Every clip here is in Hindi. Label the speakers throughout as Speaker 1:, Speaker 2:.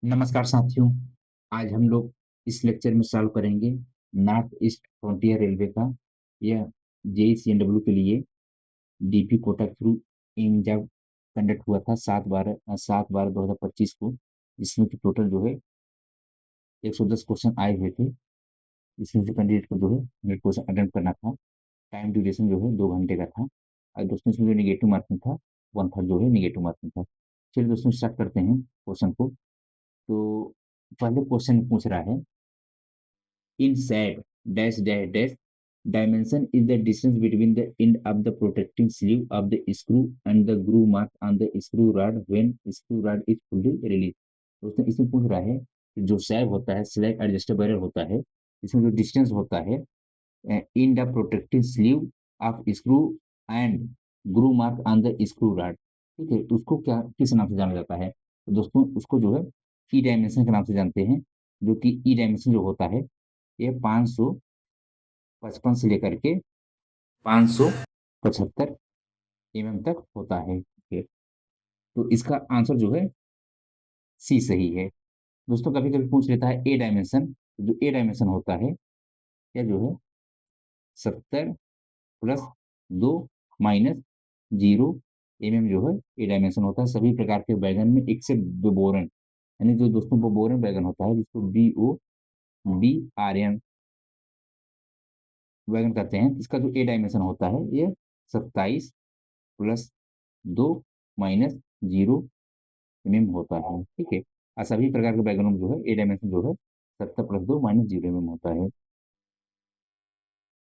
Speaker 1: नमस्कार साथियों, आज हम लोग इस लेक्चर में सॉल्व करेंगे नॉर्थ ईस्ट फ्रंटियर रेलवे का यह जेईसीएनडब्ल्यू के लिए डीपी कोटा थ्रू एग्जाम कंडक्ट हुआ था 7/12/2025 को, जिसमें कि टोटल जो है 110 क्वेश्चन आए हुए थे। इसमें से कैंडिडेट को जो है 100 क्वेश्चन अटेम्प्ट करना था। टाइम ड्यूरेशन जो है 2 घंटे का था और दोस्तों इसमें जो निगेटिव मार्किंग था 1/3 जो है निगेटिव मार्किंग था। चलिए दोस्तों स्टार्ट करते हैं क्वेश्चन को। तो पहले क्वेश्चन पूछ रहा है, in said dash dash dash dimension is the distance between the end of the protecting sleeve of the screw and the groove mark on the screw rod when screw rod is fully released। दोस्तों इसमें पूछ रहा है कि जो सैग होता है, स्लैग एडजस्टेबल बैरल होता है, इसमें जो डिस्टेंस होता है in the protecting sleeve of screw and Guru mark on the screw rod, ठीक है, तो उसको क्या किस नाम से जाना जाता है? तो दोस्तों उसको जो है ई डायमेंशन के नाम से जानते हैं, जो कि ई डायमेंशन जो होता है ये 555 से लेकर के 575 एमएम तक होता है, ठीक है। तो इसका आंसर जो है सी सही है। दोस्तों कभी कभी पूछ लेता है ए डायमेंशन, जो ए डायमेंशन होता है या जो है 70+2 -0 एमएम जो है ए डायमेंशन होता है सभी प्रकार के बैगन में, एक्सेप्ट बोबोरन, यानी जो दोस्तों बोबोरन बैगन होता है जिसको BOBRN वैगन कहते हैं, इसका जो ए डायमेंशन होता है ये 27+2 -0 होता है, ठीक है। और सभी प्रकार के बैगनों में जो है ए डायमेंशन जो है 70+2 -0 होता है।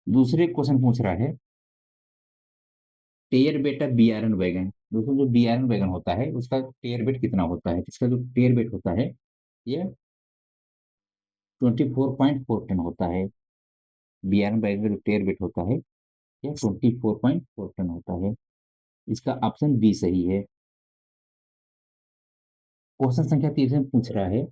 Speaker 1: दूसरे क्वेश्चन पूछ रहा है, टेयर बेटा बीआरएन वैगन, दोस्तों जो बीआरएन वैगन होता है उसका टेयर बेट कितना होता है? इसका जो टेयर बेट होता है ये 24.4 टन होता है। बीआरएन वैगन का जो टेयर बेट होता है यह 24.4 टन होता है। इसका ऑप्शन बी सही है। क्वेश्चन संख्या 3 में पूछ रहा है,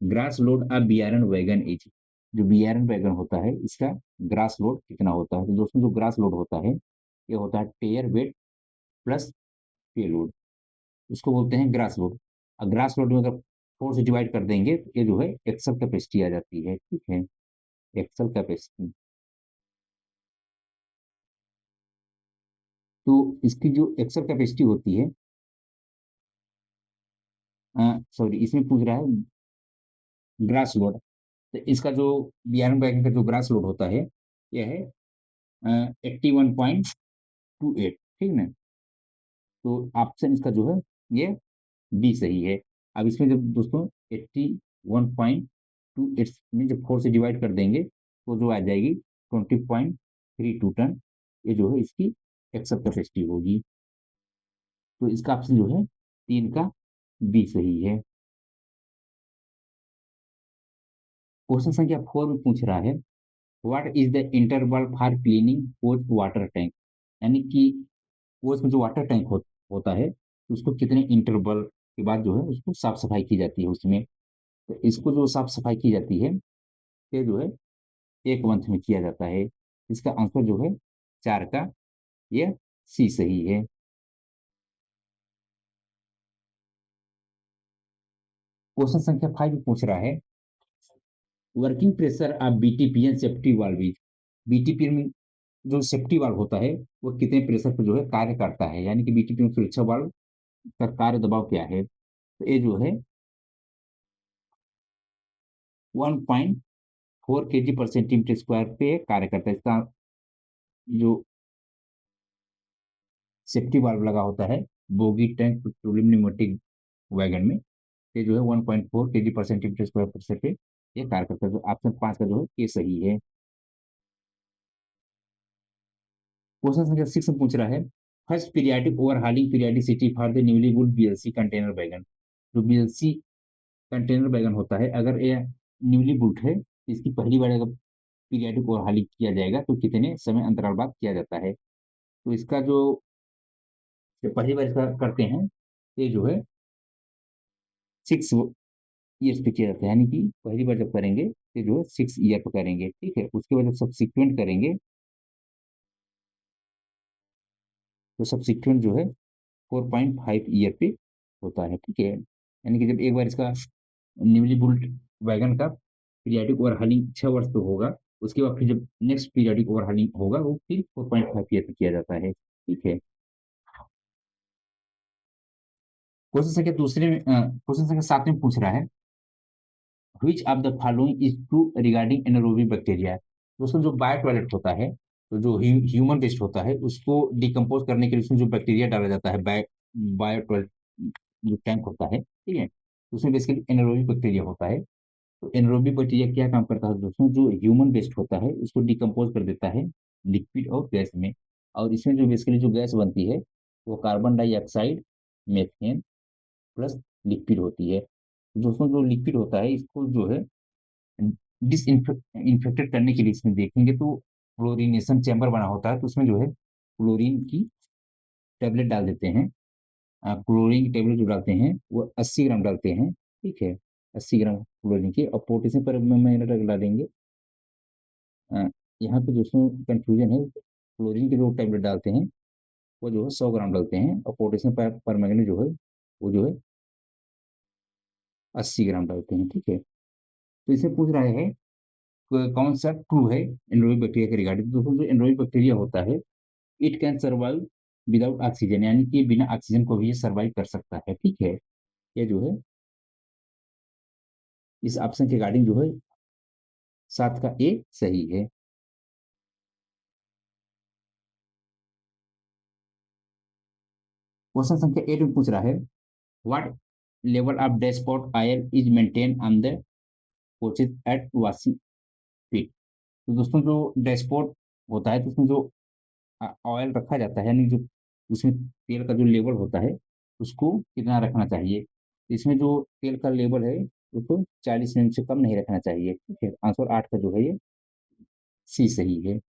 Speaker 1: gross load of BRN wagon is, जो बीआरएन वैगन होता है इसका ग्रास लोड कितना होता है? तो दोस्तों जो ग्रास लोड होता है ये होता है टेयर वेट प्लस पे लोड, इसको बोलते हैं ग्रास लोड। और ग्रास लोड में अगर 4 से डिवाइड कर देंगे तो ये जो है एक्सल कैपेसिटी आ जाती है, ठीक है, एक्सल कैपेसिटी। तो इसकी जो एक्सल कैपेसिटी होती है, सॉरी इसमें पूछ रहा है ग्रास लोड, तो इसका जो बीआरएन वैगन का जो ग्रास लोड होता है यह है 81.28, ठीक ना। तो ऑप्शन इसका जो है ये बी सही है। अब इसमें जब दोस्तों 81.28 में जब 4 से डिवाइड कर देंगे तो जो आ जाएगी 20.32 टन, ये जो है इसकी एक्सेप्ट कैपेसिटी होगी। तो इसका ऑप्शन जो है 3 का बी सही है। क्वेश्चन संख्या 4 में पूछ रहा है, what is the interval for cleaning post water tank, यानी कि पोस्ट में जो वाटर टैंक होता है तो उसको कितने इंटरवल के बाद जो है उसको साफ सफाई की जाती है उसमें। तो इसको जो साफ सफाई की जाती है ये जो है 1 मंथ में किया जाता है। इसका आंसर जो है 4 का यह सी सही है। क्वेश्चन संख्या 5 पूछ रहा है, working pressure of BTPN safety valve is, BTPN में जो सेफ्टी वाल्व होता है वो कितने प्रेशर पर जो है कार्य करता है, यानी कि बीटीपीएन सुरक्षा वाल्व का कार्य दबाव क्या है? तो ये जो है 1.4 kg/cm² पे कार्य करता है। इसका जो सेफ्टी वाल्व लगा होता है bogie tank petroleum pneumatic wagon में, ये जो है 1.4 kg/cm² पे ये कार्य करता है। तो ऑप्शन 5 का जो है ये सही है। क्वेश्चन संख्या 6 में पूछ रहा है, first periodic overhauling periodicity for the newly built BLC container wagon, जो बीएलसी कंटेनर वैगन होता है अगर ये न्यूली बुल्ड है, इसकी पहली बार अगर पीरियडिक ओवरहालिंग किया जाएगा तो कितने समय अंतराल बाद किया जाता है? तो इसका जो पहली बार इसका करते हैं ये जो है 6 ईयर्स पे किया जाता है, यानी कि पहली बार जब करेंगे ये जो है 6 ईयर पे करेंगे, ठीक है। उसके बाद जब सब्सिक्वेंट करेंगे तो सब्सिक्वेंट जो है 4.5 ईयर पे होता है, ठीक है। यानी कि जब एक बार इसका न्यूली बुल्ट वैगन का पीरियाडिक ओवरहॉलिंग 6 वर्ष तो होगा। उसके बाद फिर जब नेक्स्ट पीरियाडिक ओवरहॉलिंग होगा वो फिर 4.5 ईयर तक किया जाता है। ठीक है। क्वेश्चन संख्या 7 में पूछ रहा है, which of the following is true regarding anaerobic bacteria. दोस्तों जो बायो टॉयलेट होता है, तो जो ह्यूमन वेस्ट होता है उसको डिकम्पोज करने के लिए उसमें जो बैक्टीरिया डाला जाता है, बायो टॉयलेट जो टैंक होता है, ठीक है, उसमें बेसिकली एनारोबिक बैक्टीरिया होता है। तो एनारोबिक बैक्टीरिया क्या काम करता है दोस्तों, जो ह्यूमन वेस्ट होता है उसको डिकम्पोज कर देता है लिक्विड और गैस में। और इसमें जो बेसिकली जो गैस बनती है वो carbon dioxide, methane plus liquid होती है। दोस्तों जो लिक्विड होता है इसको जो है डिसइंफेक्टेड करने के लिए इसमें देखेंगे तो क्लोरीनेशन चैम्बर बना होता है, तो उसमें जो है क्लोरीन की टेबलेट डाल देते हैं। क्लोरीन की टेबलेट जो डालते हैं वो 80 ग्राम डालते हैं। ठीक है, 80 ग्राम क्लोरीन की, और पोटेशियम पर में डालेंगे। अ, यहाँ पे दोस्तों कंफ्यूजन है, क्लोरीन के जो टेबलेट डालते हैं वो जो है 100 ग्राम डालते हैं, और पोटेशियम पर मैंगनीज जो है वो जो है 80 ग्राम डालते हैं। ठीक है। तो इसे पूछ रहा है कौन सा ट्रू है एनरोबिक बैक्टीरिया के रिगार्डिंग। तो दोस्तों जो एनरोबिक बैक्टीरिया होता है it can survive without oxygen, यानी कि बिना ऑक्सीजन को भी ये सर्वाइव कर सकता है। ठीक है। ये जो है इस ऑप्शन के रिगार्डिंग जो है 7 का ए सही है। क्वेश्चन संख्या 8 में पूछ रहा है, what level of dashpot oil is maintain on the coaches at washing pit. तो दोस्तों जो डैशपोर्ट होता है तो उसमें जो ऑयल रखा जाता है, यानी जो उसमें तेल का जो लेवल होता है उसको कितना रखना चाहिए। इसमें जो तेल का लेवल है उसको 40 mm से कम नहीं रखना चाहिए। ठीक है, आंसर 8 का जो है ये सी सही है।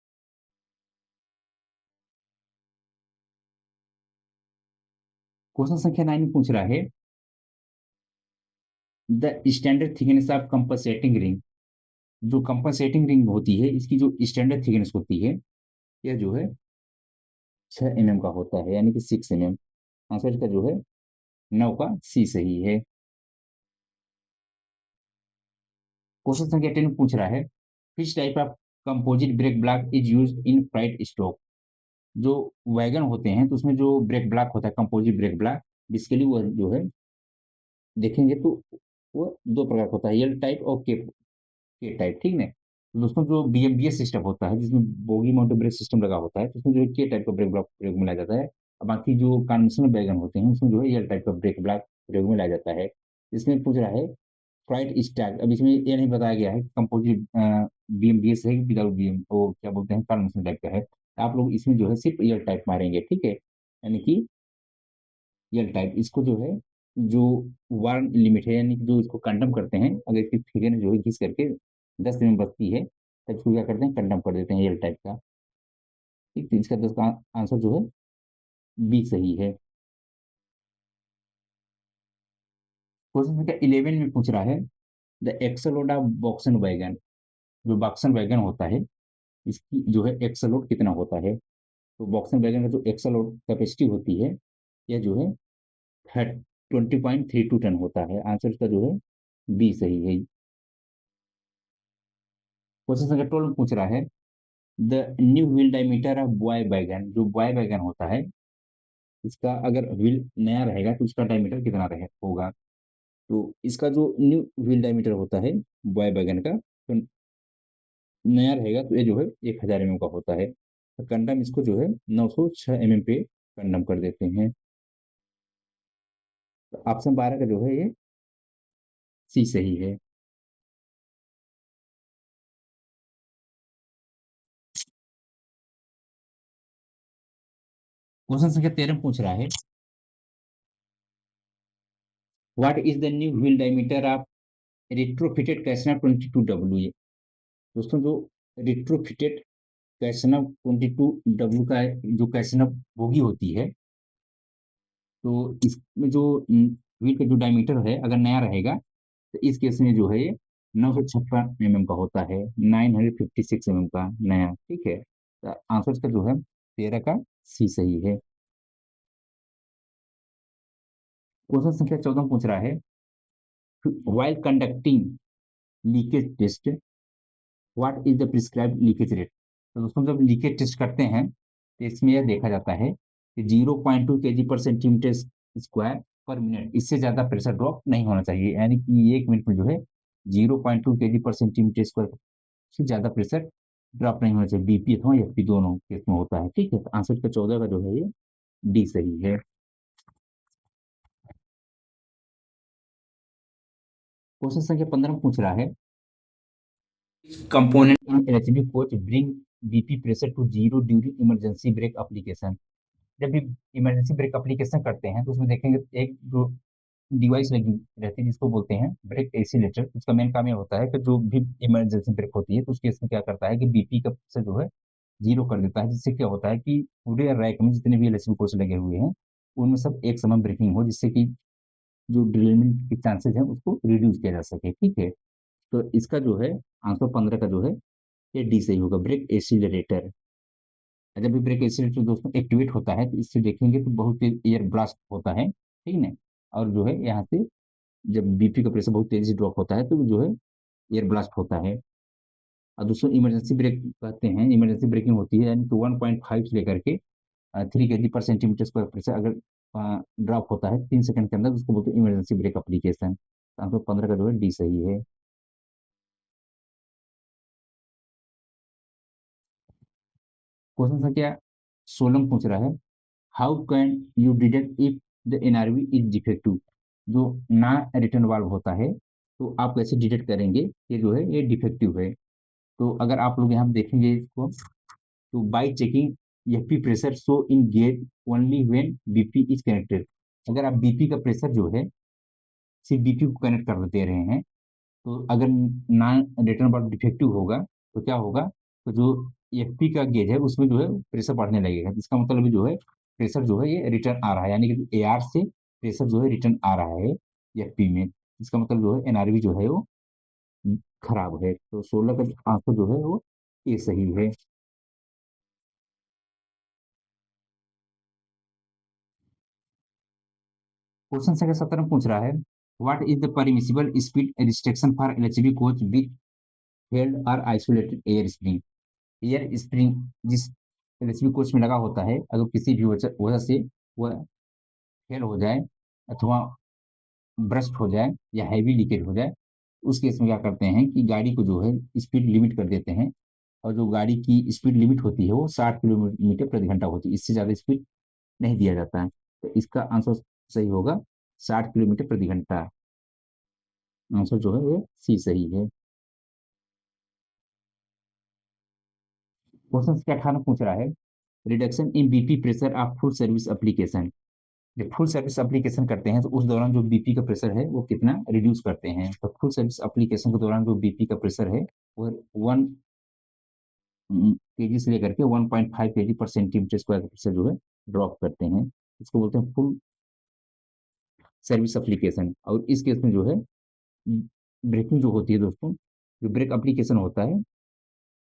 Speaker 1: क्वेश्चन संख्या 9 में पूछ रहा है, the standard thickness of compensating ring. जो कंपनसेटिंग रिंग होती है इसकी जो स्टैंडर्ड थिकनेस होती है यह जो है 6 mm का होता है, यानी कि 6 mm। आंसर इसका जो है 9 का सी सही है। क्वेश्चन संख्या 10 पूछ रहा है, किस type of composite brake block is use in freight stock. जो वैगन होते हैं तो उसमें जो ब्रेक ब्लॉक होता है, कंपोजिट ब्रेक ब्लॉक, बेसिकली वो जो है देखेंगे तो वो दो प्रकार का होता है, एल टाइप और के टाइप। ठीक है। तो दोस्तों जो बीएमबीएस सिस्टम होता है जिसमें बोगी माउंटेड ब्रेक सिस्टम लगा होता है तो उसमें जो है के टाइप का ब्रेक ब्लॉक प्रयोग में लाया जाता है। और बाकी जो कन्वेंशनल वैगन होते हैं उसमें जो है एल टाइप का ब्रेक ब्लॉक प्रयोग में लाया जाता है। इसमें पूछ रहा है फ्लाइट स्टैक। अब इसमें ये नहीं बताया गया है कि कंपोजिट बीएमबीएस है कि विदाउट बीएम वो क्या बोलते हैं कन्वेंशनल टाइप का है। आप लोग इसमें जो है सिर्फ एयर टाइप मारेंगे। ठीक है, यानी कि एयर टाइप इसको जो है जो वार्म लिमिट है, यानी कि जो इसको कंडम करते हैं, अगर इसकी फिगर जो है घिस करके 10 mm बचती है तब इसको क्या करते हैं कंडम कर देते हैं एयर टाइप का। ठीक, तो इसका 10 का आंसर जो है बी सही है। क्वेश्चन संख्या 11 में पूछ रहा है, द एक्सलोड ऑफ बॉक्सन वैगन। जो बॉक्सन वैगन होता है इसकी जो है एक्सलोड कितना होता है। तो बॉक्सन वैगन का जो एक्सलोड कैपेसिटी होती है यह जो है 20.32 टन होता है। आंसर इसका जो है बी सही है। क्वेश्चन संख्या 12 में पूछ रहा है, the new wheel diameter of boy wagon. जो बॉय वैगन होता है इसका अगर व्हील नया रहेगा तो उसका डायमीटर कितना रहे होगा। तो इसका जो न्यू व्हील डायमीटर होता है बॉय वैगन का, तो नया रहेगा तो ये जो है 1000 mm का होता है। तो कंडम इसको जो है 906 mm पे कंडम कर देते हैं। तो ऑप्शन 12 का जो है ये सी सही है। क्वेश्चन संख्या 13 पूछ रहा है, what is the new wheel diameter of retrofitted Casnub 22W। दोस्तों जो रिट्रोफिटेड कैसना 22W का जो कैसना बोगी होती है, तो इसमें जो व्हील का जो डायमीटर है अगर नया रहेगा तो इस केस में जो है ये 956 mm का होता है, 956 mm का नया। ठीक है, तो आंसर इसका जो है 13 का सी सही है। क्वेश्चन संख्या 14 पूछ रहा है, while conducting leakage test what is the prescribed leakage rate. तो दोस्तों जब लीकेज टेस्ट करते हैं तो इसमें यह देखा जाता है कि 0.2 केजी पर सेंटीमीटर स्क्वायर पर मिनट, इससे ज्यादा प्रेशर ड्रॉप नहीं होना चाहिए, यानी कि 1 मिनट में जो है 0.2 केजी पर सेंटीमीटर स्क्वायर से ज्यादा प्रेशर ड्रॉप नहीं होना चाहिए, बीपी अथवा एफपी दोनों केस में होता है। ठीक है, तो आंसर का 14 का जो है ये डी सही है। क्वेश्चन संख्या 15 पूछ रहा है component in LHB coach bring BP pressure to zero during emergency brake application। जब भी इमरजेंसी ब्रेक एप्लीकेशन करते हैं तो उसमें देखेंगे एक जो डिवाइस लगी रहती है जिसको बोलते हैं ब्रेक एक्सीलेटर, उसका मेन काम ये होता है कि जो भी इमरजेंसी ब्रेक होती है तो उस केस में क्या करता है कि बीपी का प्रेशर जो है जीरो कर देता है, जिससे क्या होता है कि पूरे रैक में जितने भी एलएचबी कोच लगे हुए हैं उनमें सब एक समान ब्रेकिंग हो, जिससे कि जो डिरेलमेंट के चांसेस हैं उसको रिड्यूस किया जा सके। ठीक है, तो इसका जो है आंसर 15 का जो है ये डी सही होगा, ब्रेक एक्सीलरेटर। जब भी ब्रेक एक्सीलरेटर दोस्तों एक्टिवेट होता है तो इससे देखेंगे तो बहुत तेज एयर ब्लास्ट होता है, ठीक है ना, और जो है यहाँ से जब बीपी का प्रेशर बहुत तेजी से ड्रॉप होता है तो जो है एयर ब्लास्ट होता है। और दोस्तों इमरजेंसी ब्रेक कहते हैं, इमरजेंसी ब्रेकिंग होती है यानी कि 1.5 से लेकर के 3 केजी पर सेंटीमीटर स्क्वायर प्रेशर अगर ड्रॉप होता है 3 सेकंड के अंदर, उसको बोलते हैं इमरजेंसी ब्रेक एप्लीकेशन। तो आंसर 15 का जो है डी सही है। क्वेश्चन संख्या 16 पूछ रहा है how can you detect if the NRV is defective. जो ना रिटर्न वाल्व होता है तो आप कैसे डिटेक्ट करेंगे कि जो है ये डिफेक्टिव है। तो अगर आप लोग यहाँ देखेंगे इसको तो by checking FP pressure so in get only when BP is connected. अगर आप बीपी का प्रेशर जो है सिर्फ बीपी को कनेक्ट कर दे रहे हैं तो अगर नॉन रिटर्न वाल्व डिफेक्टिव होगा तो क्या होगा, तो जो एफपी का गेज है उसमें जो है प्रेशर बढ़ने लगेगा, इसका मतलब जो है प्रेशर जो है ये रिटर्न आ रहा है, यानी कि एआर से प्रेशर जो है रिटर्न आ रहा है एफपी में, इसका मतलब जो है एनआरवी जो है वो खराब है। तो 16 का आंसर जो है वो ए सही है। क्वेश्चन संख्या 17 पूछ रहा है what is the permissible speed restriction for LHB coach with held और isolated air spring. Air spring जिस एलएचबी कोच में लगा होता है अगर किसी भी वजह से वह फेल हो जाए अथवा ब्रस्ट हो जाए या हैवी लीकेज हो जाए, उस केस में क्या करते हैं कि गाड़ी को जो है स्पीड लिमिट कर देते हैं, और जो गाड़ी की स्पीड लिमिट होती है वो 60 किलोमीटर प्रति घंटा होती है, इससे ज़्यादा स्पीड नहीं दिया जाता है। तो इसका आंसर सही होगा 60 किलोमीटर प्रति घंटा। आंसर जो है वो सी सही है। क्वेश्चन क्या 18 पूछ रहा है reduction in BP pressure of full service application. जब फुल सर्विस एप्लीकेशन करते हैं तो उस दौरान जो बीपी का प्रेशर है वो कितना रिड्यूस करते हैं। तो फुल सर्विस एप्लीकेशन के दौरान जो बीपी का प्रेशर है वो 1 केजी से लेकर के 1.5 केजी पर सेंटीमीटर स्क्वायर का प्रेशर जो है ड्रॉप करते हैं, इसको बोलते हैं फुल सर्विस एप्लीकेशन। और इस केस में जो है ब्रेकिंग जो होती है दोस्तों, जो ब्रेक एप्लीकेशन होता है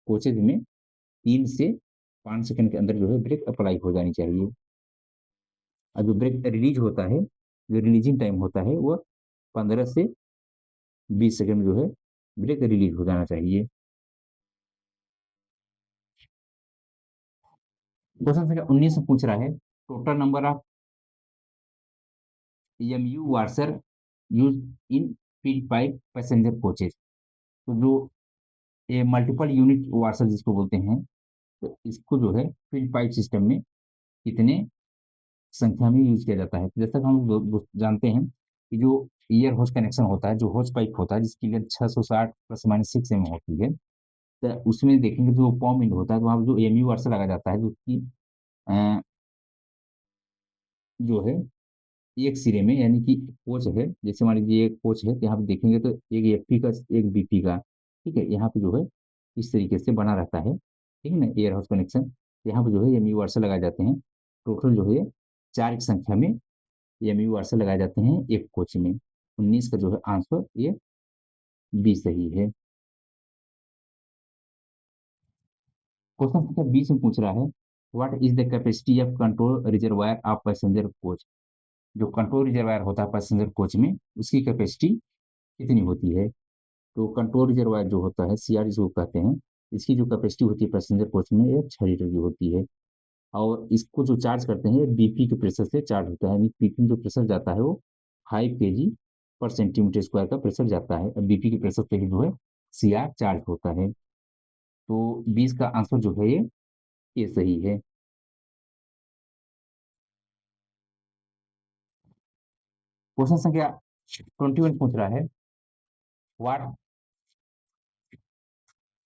Speaker 1: कोचेज में 3 से 5 सेकंड के अंदर जो है ब्रेक अप्लाई हो जानी चाहिए, और जो ब्रेक रिलीज होता है जो रिलीजिंग टाइम होता है वो 15 से 20 सेकंड में जो है ब्रेक रिलीज हो जाना चाहिए। क्वेश्चन संख्या 19 पूछ रहा है total number of MU washer use in feed pipe passenger coaches. तो जो ये मल्टीपल यूनिट वार्सर जिसको बोलते हैं, तो इसको जो है फीड पाइप सिस्टम में कितने संख्या में यूज किया जाता है। तो जैसा कि हम लोग जानते हैं कि जो ईयर होज कनेक्शन होता है, जो होज पाइप होता है जिसकी लेंथ 660 प्लस माइनस 6 होती है, तो उसमें देखेंगे जो पॉम इंड होता है तो वहाँ जो एमयू वर्सल लगा जाता है जो कि अ, जो है एक सिरे में, यानी कि कोच है, जैसे मान लीजिए एक कोच है तो यहाँ पे देखेंगे तो एक एफपी का एक बीपी का, ठीक है, यहाँ पे जो है इस तरीके से बना रहता है, ठीक है ना, एयर हाउस कनेक्शन। यहाँ पे जो है एमयू वर्सल लगाए जाते हैं, टोटल जो है 4 की संख्या में एमयू वर्सल लगाए जाते हैं एक कोच में। 19 का जो है आंसर ये बी सही है। क्वेश्चन संख्या 20 में पूछ रहा है what is the capacity of control reservoir of passenger coach. जो कंट्रोल रिजर्वायर होता है पैसेंजर कोच में उसकी कैपेसिटी कितनी होती है? तो कंट्रोल रिजर्वायर जो होता है, सीआर जिसको कहते हैं, इसकी जो कैपेसिटी होती है पैसेंजर कोच में, ये 6 लीटर की होती है। और इसको जो चार्ज करते हैं, बीपी के प्रेशर से चार्ज होता है, यानी पीपी जो प्रेशर जाता है वो 5 kg पर सेंटीमीटर स्क्वायर का प्रेशर जाता है। अब बीपी के प्रेशर पे ही जो है सीआर चार्ज होता है। तो 20 का आंसर जो है ये सही है। क्वेश्चन संख्या 21 पूछ रहा है, what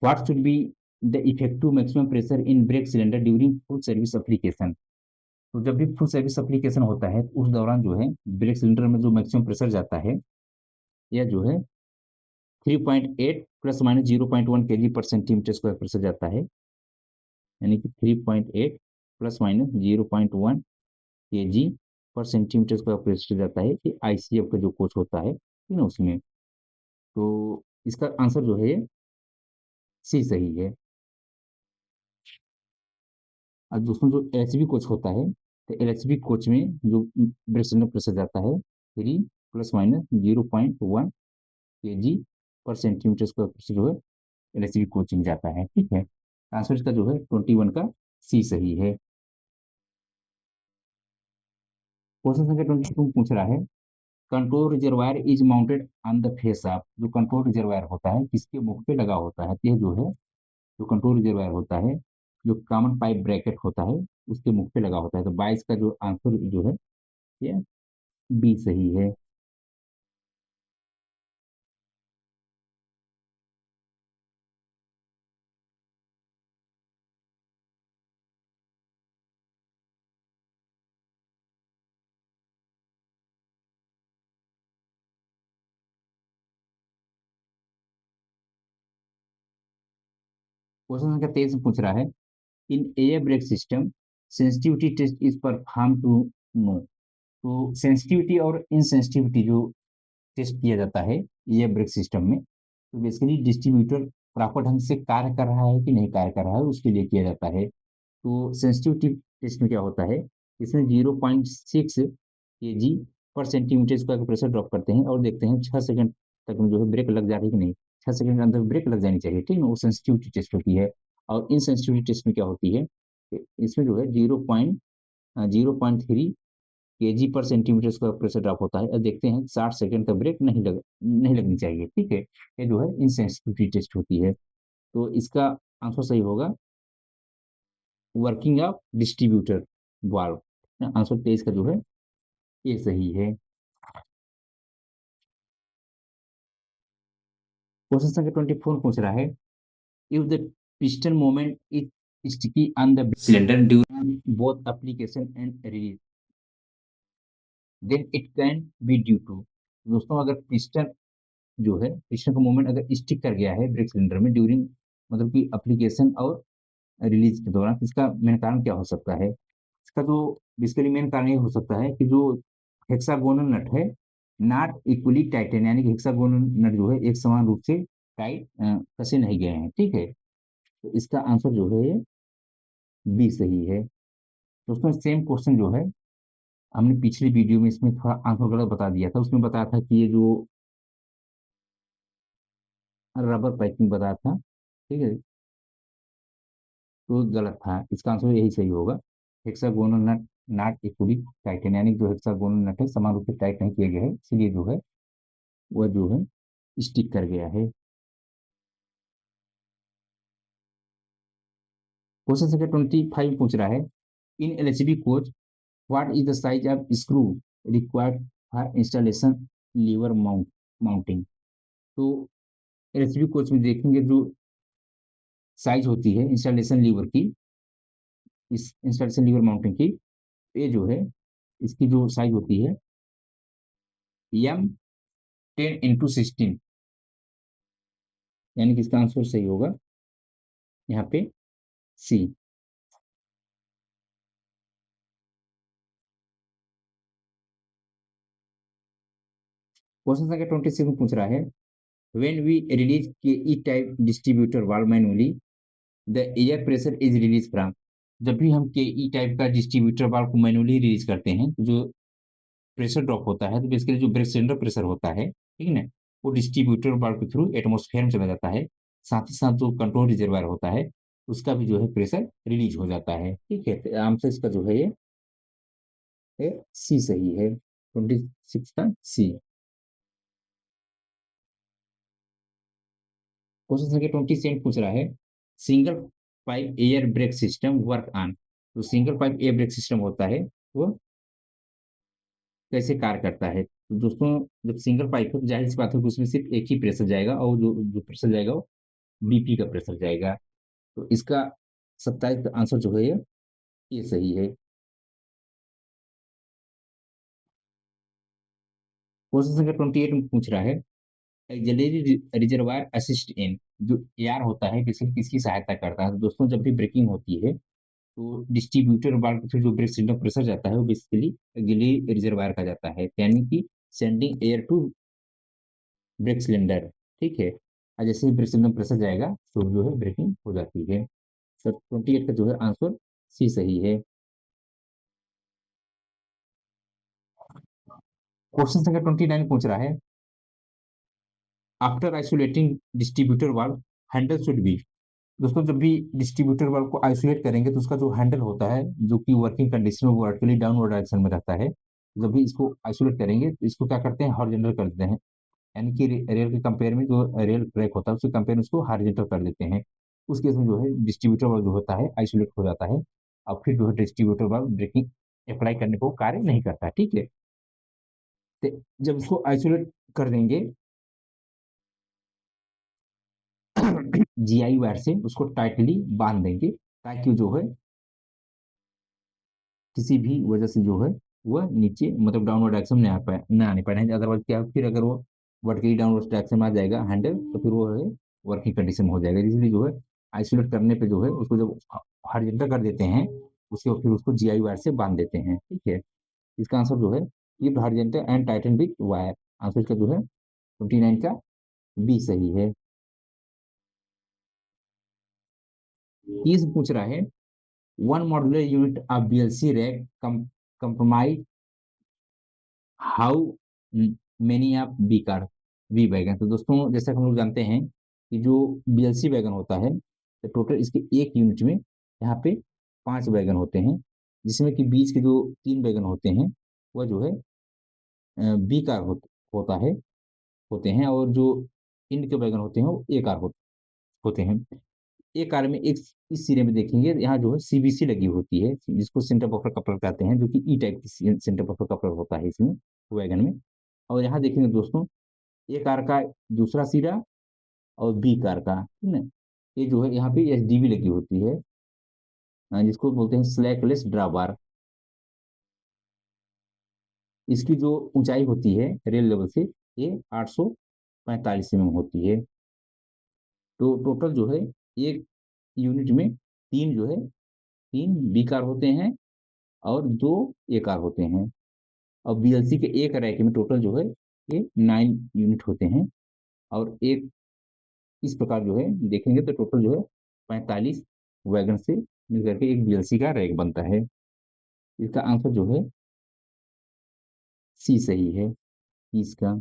Speaker 1: what should be the effective maximum pressure in brake cylinder during full service application. तो जब भी फुल सर्विस एप्लीकेशन होता है तो उस दौरान जो है ब्रेक सिलेंडर में जो मैक्सिमम प्रेशर जाता है यह जो है 3.8 प्लस माइनस 0.1 kg पर सेंटीमीटर स्क्वायर प्रेशर जाता है, यानी कि 3.8 प्लस माइनस 0.1 kg पर सेंटीमीटर स्क्वायर प्रेशर जाता है, ये आईसीएफ का जो कोच होता है, ठीक है उसमें। तो इसका आंसर जो है सी सही है। और दोस्तों जो एलएचबी कोच होता है, तो एलएचबी कोच में जो ब्रेक सिलेंडर प्रेशर जाता है 3 प्लस माइनस 0.1 kg पर सेंटीमीटर स्क्वायर प्रेशर जो है एलएचबी कोचिंग जाता है, ठीक है। आंसर इसका जो है 21 का सी सही है। क्वेश्चन संख्या 22 पूछ रहा है, control reservoir is mounted on the face of. जो कंट्रोल रिजर्वायर होता है किसके मुख पे लगा होता है? यह जो है जो कंट्रोल रिजर्वायर होता है, जो कॉमन पाइप ब्रैकेट होता है उसके मुख पे लगा होता है। तो 22 का जो आंसर जो है ये बी सही है। क्वेश्चन संख्या 23 पूछ रहा है, in air brake system sensitivity test is perform to know. तो सेंसिटिविटी और इनसेंसिटिविटी जो टेस्ट किया जाता है एयर ब्रेक सिस्टम में, तो बेसिकली डिस्ट्रीब्यूटर प्रॉपर ढंग से कार्य कर रहा है कि नहीं कार्य कर रहा है उसके लिए किया जाता है। तो सेंसिटिविटी टेस्ट में क्या होता है, इसमें 0.6 kg पर सेंटीमीटर स्क्वायर का प्रेशर ड्रॉप करते हैं और देखते हैं 6 सेकंड तक में जो है ब्रेक लग जा रही है कि नहीं, 6 सेकंड के अंदर ब्रेक लग जानी चाहिए, ठीक है ना, वो सेंसिटिविटी टेस्ट होती है। और इन सेंसिटिविटी टेस्ट में क्या होती है, इसमें जो है 0.3 kg पर सेंटीमीटर स्क्वायर प्रेशर ड्रॉप होता है और देखते हैं 60 सेकंड तक ब्रेक नहीं लगनी चाहिए, ठीक है। ये जो है इनसेंसिटिविटी टेस्ट होती है। तो इसका आंसर सही होगा working of distributor valve. Answer 23 का जो है ये सही है। क्वेश्चन संख्या 24 पूछ रहा है, if the piston moment is sticky on the cylinder during both application and release, then it can be due to. दोस्तों अगर पिस्टन जो है पिस्टन का मूवमेंट अगर स्टिक कर गया है ब्रेक सिलेंडर में ड्यूरिंग मतलब कि एप्लीकेशन और रिलीज के दौरान, इसका मेन कारण क्या हो सकता है? इसका जो बेसिकली मेन कारण ये हो सकता है कि जो हेक्सागोनल नट है नॉट इक्वली टाइटन, यानी कि हेक्सागोनल नट जो है एक समान रूप से टाइट कसे नहीं गए हैं, ठीक है। तो इसका आंसर जो है ये बी सही है। दोस्तों सेम क्वेश्चन जो है हमने पिछली वीडियो में इसमें थोड़ा आंसर गलत बता दिया था, उसमें बताया था कि ये जो रबर पैकिंग बताया था, ठीक है, तो गलत था। इसका आंसर यही सही होगा, hexagonal nut not equally tighten, यानी जो हेक्सागोनल नट है समान रूप से टाइट नहीं किया गया है, इसलिए जो है वह जो है स्टिक कर गया है। क्वेश्चन संख्या 25 पूछ रहा है, in LHB coach what is the size of screw required for installation lever mounting. तो एलएचबी कोच में देखेंगे जो साइज होती है इंस्टॉलेशन लीवर की, इस इंस्टॉलेशन लीवर माउंटिंग की, ये जो है इसकी जो साइज होती है M10x16, यानी कि इसका आंसर सही होगा यहाँ पे सी। क्वेश्चन संख्या 26 पूछ रहा है, when we release K E type distributor valve manually the air pressure is release from. जब भी हम के ई टाइप का डिस्ट्रीब्यूटर वाल्व को मैनुअली रिलीज करते हैं तो जो प्रेशर ड्रॉप होता है, तो बेसिकली जो ब्रेक सिलेंडर प्रेशर होता है, ठीक है ना, वो डिस्ट्रीब्यूटर वाल्व के थ्रू एटमॉस्फेयर में चला जाता है। साथ ही साथ जो कंट्रोल रिजर्वायर होता है उसका भी जो है प्रेशर रिलीज हो जाता है। ठीक है, तो आंसर इसका जो है ये सी सही है, 26 का सी। क्वेश्चन संख्या 27 पूछ रहा है, single pipe air brake system work on. तो single pipe air brake system होता है वो कैसे कार्य करता है? तो दोस्तों, जब सिंगल पाइप है तो जाहिर सी बात है कि उसमें सिर्फ एक ही प्रेशर जाएगा और जो जो प्रेशर जाएगा वो बीपी का प्रेशर जाएगा। तो इसका 27 का आंसर जो है ये सही है। क्वेश्चन संख्या 28 में पूछ रहा है, एक्सिलरी रिजर्वायर असिस्ट इन। जो एआर होता है किसी किसकी सहायता करता है? तो दोस्तों, जब भी ब्रेकिंग होती है तो डिस्ट्रीब्यूटर वाल्व के थ्रू जो ब्रेक सिस्टम प्रेशर जाता है वो बेसिकली एक्सिलरी रिजर्वायर का जाता है, यानी कि sending air to brake cylinder. ठीक है, और जैसे ही ब्रेक सिलेंडर प्रेशर जाएगा तो जो है ब्रेकिंग हो जाती है। सर 28 का जो है आंसर सी सही है। क्वेश्चन संख्या 29 पूछ रहा है, after isolating distributor valve handle should be. दोस्तों, जब भी डिस्ट्रीब्यूटर वाल्व को आइसोलेट करेंगे तो उसका जो हैंडल होता है जो कि वर्किंग कंडीशन में वर्टिकली डाउनवर्ड डायरेक्शन में रहता है, जब भी इसको आइसोलेट करेंगे तो इसको क्या करते हैं, हॉरिजॉन्टल कर देते हैं। यानी कि रेल के कंपेयर में जो रेल ट्रैक होता है उसके कंपेयर में उसको हॉरिजॉन्टल कर देते हैं। उस केस में जो है डिस्ट्रीब्यूटर वाल्व जो होता है आइसोलेट हो जाता है, और फिर जो है डिस्ट्रीब्यूटर वाल्व ब्रेकिंग अप्लाई करने को कार्य नहीं करता। ठीक है, तो जब इसको आइसोलेट कर देंगे जीआई वायर से उसको टाइटली बांध देंगे, ताकि जो है किसी भी वजह से जो है वह नीचे मतलब डाउनवर्ड डायरेक्शन में आ पाए ना आने पाए। अदरवाइज क्या, फिर अगर वो वर्टिकली डाउनवर्ड डायरेक्शन में आ जाएगा हैंडल तो फिर वो है वर्किंग कंडीशन में हो जाएगा। इसलिए जो है आइसोलेट करने पे जो है उसको जब हॉरिजॉन्टल कर देते हैं उसके फिर उसको जीआई वायर से बांध देते हैं। ठीक है, इसका आंसर जो है ये horizontal and Titan with wire. Answer इसका जो है 29 का बी सही है। 30 पूछ रहा है, one modular unit of BLC rake compromise how many of B car V wagon. तो दोस्तों, जैसा कि हम लोग जानते हैं कि जो बीएलसी वैगन होता है तो टोटल इसके एक यूनिट में यहाँ पे 5 वैगन होते हैं, जिसमें कि बीच के जो 3 वैगन होते हैं वह जो है बी कार होता है होते हैं, और जो इंड के वैगन होते हैं वो ए कार होते हैं। ए कार में एक इस सिरे में देखेंगे यहाँ जो है सीबीसी लगी होती है, जिसको सेंटर बफर कपलर कहते हैं, जो कि ई टाइप की सेंटर बफर कपलर होता है इसमें वैगन में। और यहाँ देखेंगे दोस्तों, ए कार का दूसरा सिरा और बी कार का, ठीक है, ये जो है यहाँ पे एसडीबी लगी होती है, जिसको बोलते हैं स्लैकलेस ड्राबार। इसकी जो ऊंचाई होती है रेल लेवल से ये 845 mm होती है। तो टोटल जो है एक यूनिट में तीन जो है 3 बी कार होते हैं और 2 ए कार होते हैं। और बीएलसी के एक रैक में टोटल जो है ये 9 यूनिट होते हैं, और एक इस प्रकार जो है देखेंगे तो टोटल जो है 45 वैगन से मिलकर के एक बीएलसी का रैक बनता है। इसका आंसर जो है सी सही है, इसका।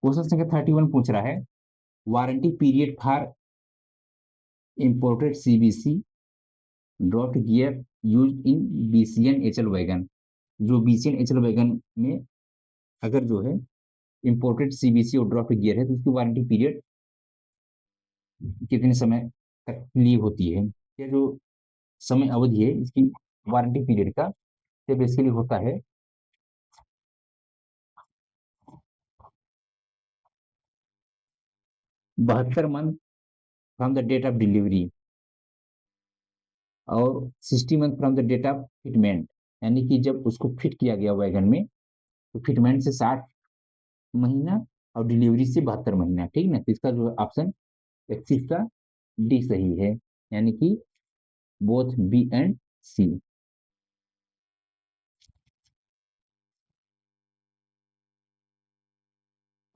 Speaker 1: क्वेश्चन संख्या 31 पूछ रहा है, warranty period for imported CBC draught gear use in BCN HL wagon. जो बीसीएन एचएल वैगन में अगर जो है इंपोर्टेड सीबीसी और ड्रॉफ्ट गियर है तो उसकी वारंटी पीरियड कितने समय तक ली होती है? ये जो समय अवधि है इसकी वारंटी पीरियड का, ये बेसिकली होता है 72 month from the date of delivery, और 60 month from the date of fitment. यानी कि जब उसको फिट किया गया वैगन में तो फिटमेंट से 60 महीना और डिलीवरी से 72 महीना। ठीक ना, तो इसका जो ऑप्शन 31 का डी सही है, यानी कि both B and C.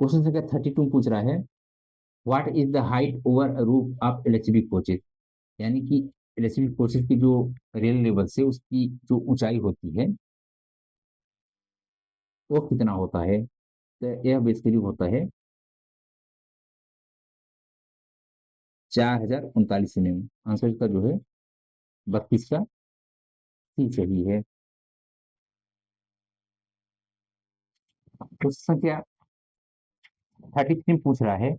Speaker 1: Question संख्या 32 पूछ रहा है, what is the height over roof of LHB coaches. यानी कि एलएचबी कोचेज की जो रेल लेवल से उसकी जो ऊंचाई होती है वो कितना होता है? तो यह बेसिकली होता है 4039 आंसर इसका जो है 32 का सी सही है। क्वेश्चन संख्या 33 पूछ रहा है,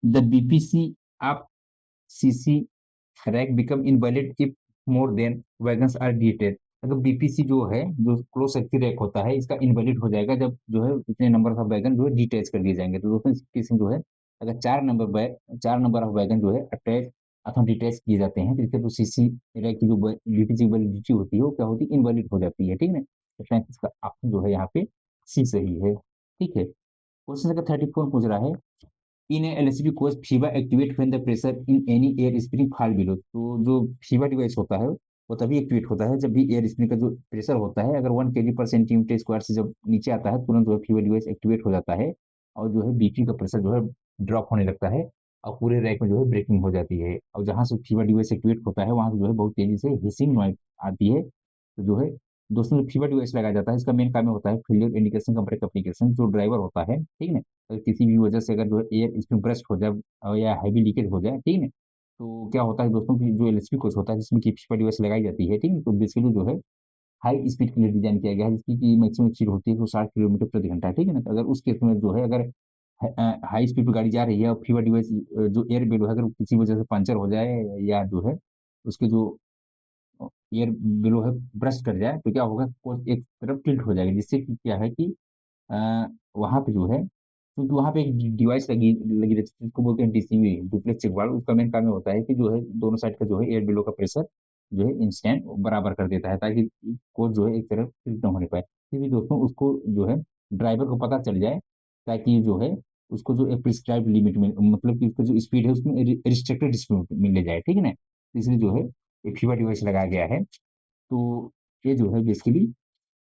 Speaker 1: the BPC of CC rake become invalid if more than wagons are detach. अगर बीपीसी जो है, जो क्लोज सेक्शन रैक होता है, इसका इनवैलिड हो जाएगा जब जो है इतने नंबर ऑफ वैगन जो है डिटेच कर दिए जाएंगे। तो दोस्तों इस केस में जो है, अगर चार नंबर ऑफ वैगन जो है अटैच अथवा डिटेच किए जाते हैं, तो इसके तो सीसी रैक की जो बीपीसी वैलिडिटी होती है वो क्या होती है, इनवैलिड हो जाती है। ठीक है ना? तो 35 का ऑप्शन जो है यहाँ पे सी सही है। ठीक है। क्वेश्चन नंबर 34 पूछ रहा है, in LSB course FIBA activate when the pressure in any air spring fall below. तो जो फीवा डिवाइस होता है वो तभी एक्टिवेट होता है जब भी एयर स्प्रिंग का जो प्रेशर होता है, अगर 1 kg/cm² से जब नीचे आता है, तुरंत जो है फीवा डिवाइस एक्टिवेट हो जाता है और जो है बीपी का प्रेशर जो है ड्रॉप होने लगता है और पूरे रैक में जो है ब्रेकिंग हो जाती है। और जहां से फीवा डिवाइस एक्टिवेट होता है वहां से जो है बहुत तेजी से हिसिंग नॉइज आती है। तो जो है दोस्तों, जो फीवा डिवाइस लगाया जाता है इसका मेन काम होता है फेलियर इंडिकेशन का ब्रेक एप्लीकेशन। जो ड्राइवर होता है, ठीक है, अगर किसी भी वजह से अगर जो एयर इसमें ब्रस्ट हो जाए या हैवी लीकेज हो जाए, ठीक है, तो क्या होता है दोस्तों की जो एलएसपी कोच होता है जिसमें की फीवा डिवाइस लगाई जाती है, ठीक है, तो बेसिकली जो है हाई स्पीड के लिए डिजाइन किया गया है, जिसकी की मैक्सिमम स्पीड होती है तो 60 किलोमीटर प्रति घंटा। ठीक है ना? तो अगर उस केस में जो है, अगर हाई स्पीड पर गाड़ी जा रही है और फीवर डिवाइस जो एयर बेलो है अगर किसी वजह से पंचर हो जाए या जो है उसके जो एयर बेलो है ब्रस्ट कर जाए, तो क्या होगा, कोच एक तरफ टिल्ट हो जाएगा, जिससे कि क्या है कि वहां पे जो है, क्योंकि वहां पे एक डिवाइस लगी लगी रहती है जिसको बोलते हैं डीसीवी, डुप्लेक्स चेक वाल्व। उसका मेन काम ये होता है कि जो है दोनों साइड का जो है एयर बिलो का प्रेशर जो है इंस्टेंट बराबर कर देता है, ताकि कोच जो है एक तरफ टिल्ट न होने पाए। फिर भी दोस्तों उसको जो है ड्राइवर को पता चल जाए, ताकि जो है उसको जो प्रिस्क्राइब लिमिट में, मतलब कि उसका जो स्पीड है उसमें रिस्ट्रिक्टेड स्पीड मिल जाए। ठीक है ना? तो इसलिए जो है एक फीवर डिवाइस लगाया गया है। तो ये जो है बेसिकली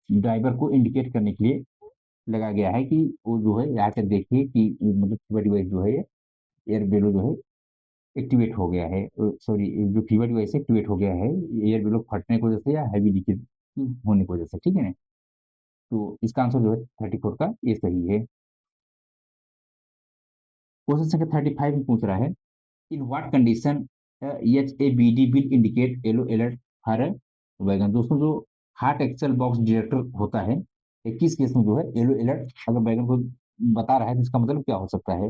Speaker 1: ड्राइवर को इंडिकेट करने के लिए लगा गया है कि वो जो है यहाँ पे देखिए कि मतलब फीवर डिवाइस जो है एयर बेलो जो है एक्टिवेट हो गया है, सॉरी, जो फीवर डिवाइस एक्टिवेट हो गया है एयर बेलो फटने की वजह से या हैवी लीकेज होने की वजह से। ठीक है ना? तो इसका आंसर जो है 34 का ये सही है। क्वेश्चन संख्या 35 में पूछ रहा है, in what condition H A B D will indicate yellow alert her wagon. दोस्तों जो हार्ट एक्सल बॉक्स डिटेक्टर होता है, ये किस केस में जो है येलो अलर्ट अगर वैगन को बता रहा है तो इसका मतलब क्या हो सकता है?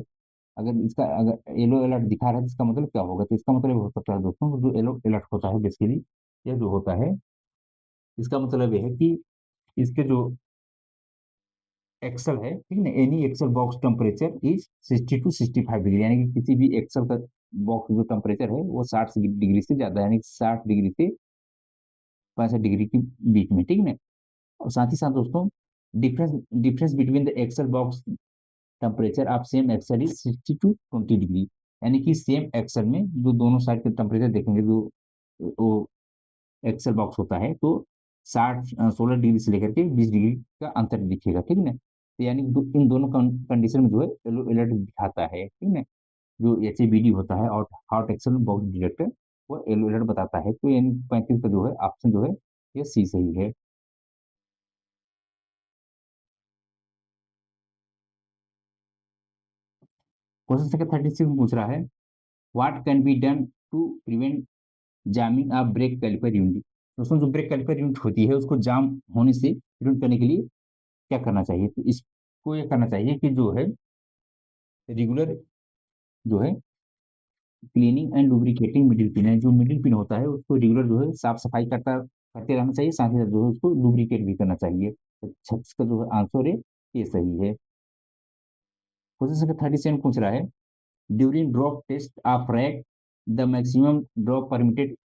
Speaker 1: अगर इसका अगर येलो अलर्ट दिखा रहा है तो इसका मतलब क्या होगा? तो इसका मतलब हो सकता है दोस्तों, जो येलो अलर्ट होता है बेसिकली ये जो होता है, इसका मतलब ये है कि इसके जो एक्सल है, ठीक है, any axle box temperature is 60 to 65 degree, यानी कि किसी भी एक्सल का बॉक्स जो टेम्परेचर है वो 60 डिग्री से ज्यादा है, यानी 60 डिग्री से 65 डिग्री के बीच में। ठीक है? और साथ ही साथ दोस्तों, difference difference between the axle box temperature of same axle is 60 to 20 degree, यानी कि सेम एक्सल में जो दोनों साइड के टेम्परेचर देखेंगे, जो वो एक्सेल बॉक्स होता है, तो 16 डिग्री से लेकर के 20 डिग्री का अंतर दिखेगा। ठीक है ना? तो यानी इन दोनों कंडीशन में जो है येलो अलर्ट दिखाता है। ठीक है? जो एच होता है और हॉट एक्सेल बॉक्स डिटेक्टर वो येलो अलर्ट बताता है। तो यानी 35 का जो है ऑप्शन जो है ये सी सही है। क्वेश्चन संख्या 36 पूछ रहा है, what can be done to prevent jamming of brake caliper unit. दोस्तों जो ब्रेक कैलिपर यूनिट होती है उसको जाम होने से प्रिवेंट करने के लिए क्या करना चाहिए? तो इसको ये करना चाहिए कि जो है रेगुलर जो है cleaning and lubricating middle pin है, जो मिडिल पिन होता है उसको रेगुलर जो है साफ सफाई करते रहना चाहिए, साथ ही साथ जो है उसको लुब्रिकेट भी करना चाहिए। तो छत्तीस का जो है आंसर है ये सही है। क्वेश्चन संख्या 37 पूछ रहा है, during drop test of rake the maximum drop permitted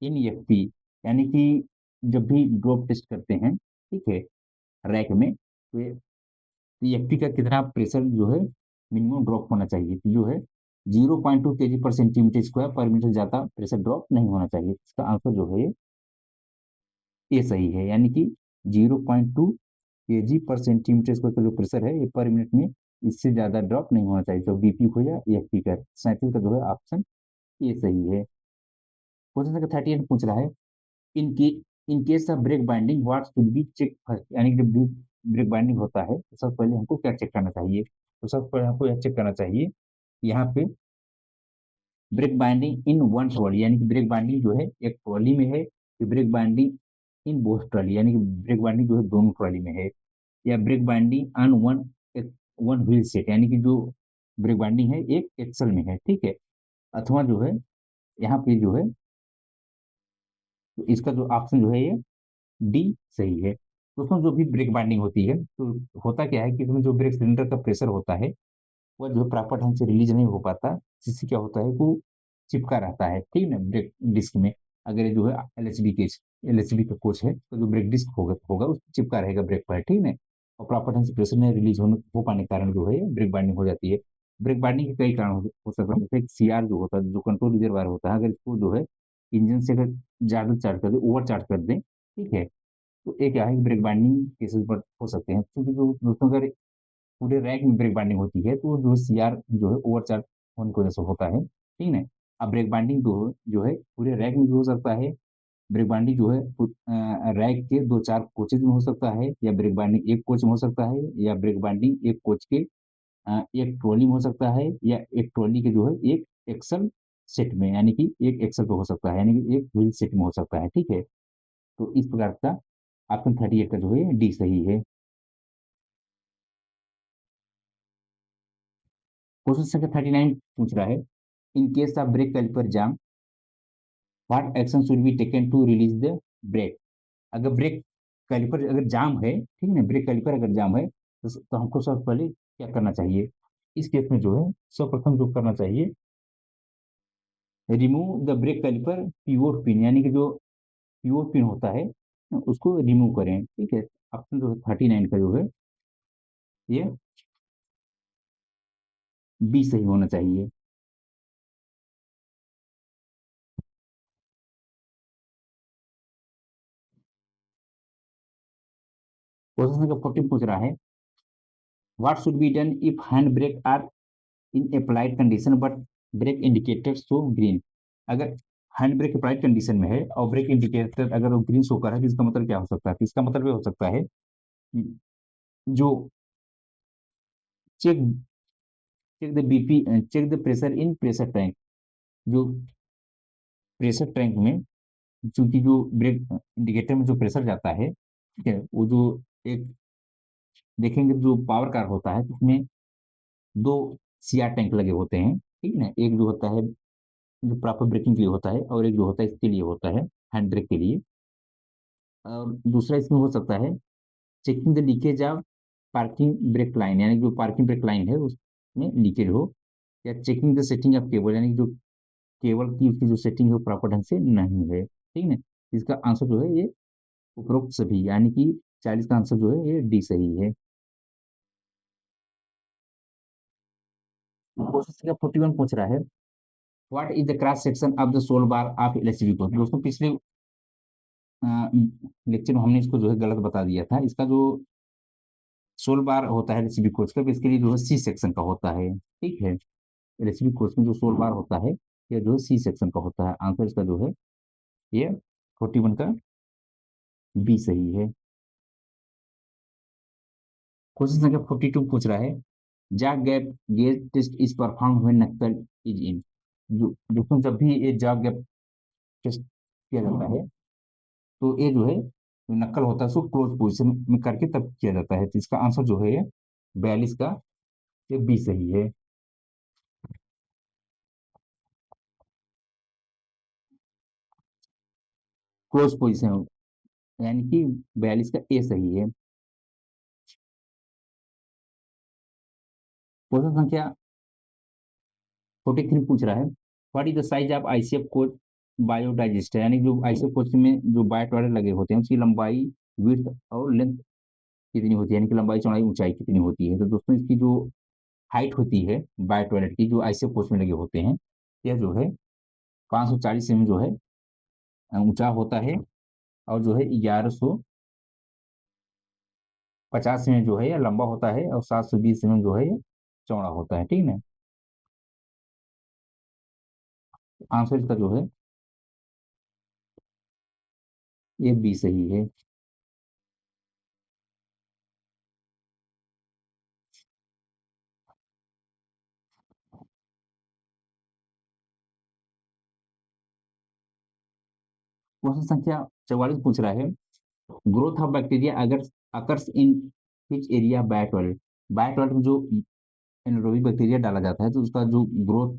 Speaker 1: in FP, यानी कि जब भी ड्रॉप टेस्ट करते हैं, ठीक है, रैक में, तो एफपी का कितना प्रेशर जो है मिनिमम ड्रॉप होना चाहिए? तो जो है 0.2 kg/cm² पर मीटर ज्यादा प्रेशर ड्रॉप नहीं होना चाहिए। इसका आंसर जो है ये सही है, यानी कि 0.2 kg/cm² का जो प्रेशर है ये पर मिनट में इससे ज्यादा ड्रॉप नहीं होना चाहिए, तो बीपी हो या एएफपी का 37 का जो है ऑप्शन ये सही है। क्वेश्चन नंबर 38 पूछ रहा है, इन के in case of brake binding what should be check first, यानी कि जब ब्रेक बाइंडिंग होता है तो सबसे पहले हमको क्या चेक करना चाहिए, तो सबसे पहले हमको यह चेक करना चाहिए यहाँ पे break binding in one trolley, यानी कि ब्रेक बाइंडिंग जो है एक ट्रॉली में है, कि break binding in both trolley, यानी कि ब्रेक बाइंडिंग जो है दोनों ट्रॉली में है, या break binding on one wheel set, यानी कि जो ब्रेक बाइंडिंग है एक एक्सल में है, ठीक है। अथवा जो है यहाँ पे जो है तो इसका जो ऑप्शन जो है ये डी सही है। दोस्तों जो भी ब्रेक बाइंडिंग होती है तो होता क्या है कि इसमें जो ब्रेक सिलेंडर का प्रेशर होता है वह जो है प्रॉपर ढंग से रिलीज नहीं हो पाता, जिससे क्या होता है वो चिपका रहता है, ठीक है ना, ब्रेक डिस्क में। अगर ये जो है एलएचबी का कोच है तो जो ब्रेक डिस्क होगा होगा उस चिपका रहेगा ब्रेक पर, ठीक है। और प्रॉपर ढंग से प्रेशर नहीं रिलीज हो पाने के कारण जो है ब्रेक बाइंडिंग हो जाती है। ब्रेक बाइंडिंग के कई कारण हो सकते हैं, जैसे सीआर जो होता है, जो कंट्रोल रिजर्वायर होता है, अगर इसको जो है इंजन से अगर ज्यादा चार्ज कर दे, ओवर चार्ज कर दें, ठीक है, तो एक क्या है ब्रेक बाइंडिंग केसेस पर हो सकते हैं, क्योंकि जो दोस्तों अगर पूरे रैक में ब्रेक बाइंडिंग होती है तो जो सीआर जो है ओवरचार्ज होने की वजह से होता है, ठीक है। अब ब्रेक बाइंडिंग जो है पूरे रैक में भी हो सकता है, ब्रेक बाइंडिंग जो है रैक के दो चार कोचेज में हो सकता है, या ब्रेक बाइंडिंग एक कोच में हो सकता है, या ब्रेक बाइंडिंग एक कोच के एक ट्रॉली में हो सकता है, या एक ट्रॉली के जो है एक एक्सल सेट में, यानी कि एक एक्सल पे हो सकता है, यानी कि एक व्हील सेट में हो सकता है, ठीक है। तो इस प्रकार का ऑप्शन 38 का जो है डी सही है। क्वेश्चन संख्या 39 पूछ रहा है, in case of brake caliper jam what action should be taken to release the brake. अगर ब्रेक कैलिपर अगर जाम है, ठीक है ना, ब्रेक कैलिपर अगर जाम है तो हमको सबसे पहले क्या करना चाहिए। इस केस में जो है सर्वप्रथम जो करना चाहिए, remove the brake caliper pivot pin, यानी कि जो पीवोट पिन होता है उसको रिमूव करें, ठीक है। ऑप्शन जो है 39 का जो है ये बी सही होना चाहिए। क्वेश्चन नंबर 40 पूछ रहा है, what should be done if hand brake are in applied condition but brake indicator show green. अगर हैंड ब्रेक अप्लाइड कंडीशन में है और ब्रेक इंडिकेटर अगर वो ग्रीन शो कर रहा है तो इसका मतलब क्या हो सकता है, तो इसका मतलब ये हो सकता है कि जो check check the BP check the pressure in pressure tank, जो प्रेशर टैंक में चूंकि जो ब्रेक इंडिकेटर में जो प्रेशर जाता है, ठीक है, वो जो एक देखेंगे जो पावर कार होता है तो उसमें दो सीआर टैंक लगे होते हैं, ठीक है ना, एक जो होता है जो प्रॉपर ब्रेकिंग के लिए होता है और एक जो होता है इसके लिए होता है हैंड ब्रेक के लिए। और दूसरा इसमें हो सकता है checking the leakage of parking brake line, यानी जो पार्किंग ब्रेक लाइन है उसमें लीकेज हो, या checking the setting of cable, यानी जो केबल की उसकी जो सेटिंग है वो प्रॉपर ढंग से नहीं है, ठीक है। इसका आंसर जो है ये उपरोक्त सभी, यानी कि 40 का आंसर जो है ये डी सही है। क्वेश्चन 41 पूछ रहा है, what is the cross section of the sole bar of LHB को। दोस्तों पिछले लेक्चर में हमने इसको जो है गलत बता दिया था, इसका जो सोल बार होता है एलएचबी कोच का इसके लिए जो है सी सेक्शन का होता है, ठीक है। एलएचबी कोच में जो सोल बार होता है यह जो है सी सेक्शन का होता है, आंसर इसका जो है ये 41 का बी सही है। क्वेश्चन संख्या 42 पूछ रहा है, jaw gap gauge test is perform when knuckle is in. जो दोस्तों जब भी ये जॉग गैप टेस्ट किया जाता है तो ये जो है जो नक्कल होता है उसको क्लोज पोजीशन में करके तब किया जाता है, तो इसका आंसर जो है ये 42 का ये बी सही है। क्लोज पोजीशन, यानी कि 42 का ए सही है। क्वेश्चन संख्या 43 पूछ रहा है, what is the size of ICF coach biodigester, यानी जो आईसीएफ कोच में जो बायो टॉयलेट लगे होते हैं उसकी लंबाई विड्थ और लेंथ कितनी होती है, यानी कि लंबाई चौड़ाई ऊंचाई कितनी होती है। तो दोस्तों इसकी जो हाइट होती है बायो टॉयलेट की जो आईसीएफ कोच में लगे होते हैं यह जो है 540 सेमी जो है ऊंचा होता है, और जो है 1150 50 में जो है ये लंबा होता है और 720 में जो है ये चौड़ा होता है, ठीक है ना। आंसर इसका जो है ये बी सही है। क्वेश्चन संख्या 44 पूछ रहा है, ग्रोथ ऑफ बैक्टीरिया अगर occurs in which area biotoilet. Biotoilet में जो एनारोबिक बैक्टीरिया डाला जाता है तो उसका जो ग्रोथ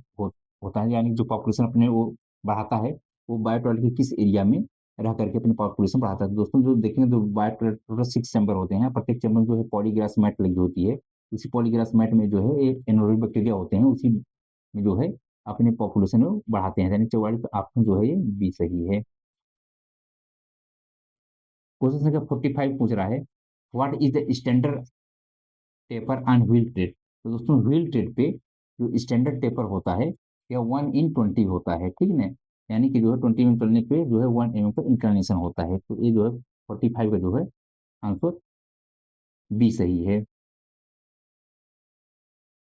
Speaker 1: होता है, यानी जो पॉपुलेशन अपने वो बढ़ाता है, वो बायोटॉयलेट के किस एरिया में रह करके अपनी पॉपुलेशन बढ़ाता है। तो दोस्तों जो देखेंगे तो बायोटॉयलेट टोटल 6 चैम्बर होते हैं, प्रत्येक चैम्बर में जो है पॉलीग्रास मैट लगी होती है। उसी पॉलीग्रास मैट में जो है एनारोबिक बैक्टीरिया होते हैं, उसी में जो है अपनी पॉपुलेशन को बढ़ाते हैं, यानी 44 ऑप्शन जो है ये बी सही है। क्वेश्चन संख्या 45 पूछ रहा है, what is the standard taper on wheel trade. तो दोस्तों व्हील ट्रेड पे जो स्टैंडर्ड टेपर होता है यह 1:20 होता है, ठीक है। यानी कि जो है 20 mm चलने पे जो है 1 mm का इंक्लिनेशन होता है। तो ये जो है 45 का जो है आंसर बी सही है।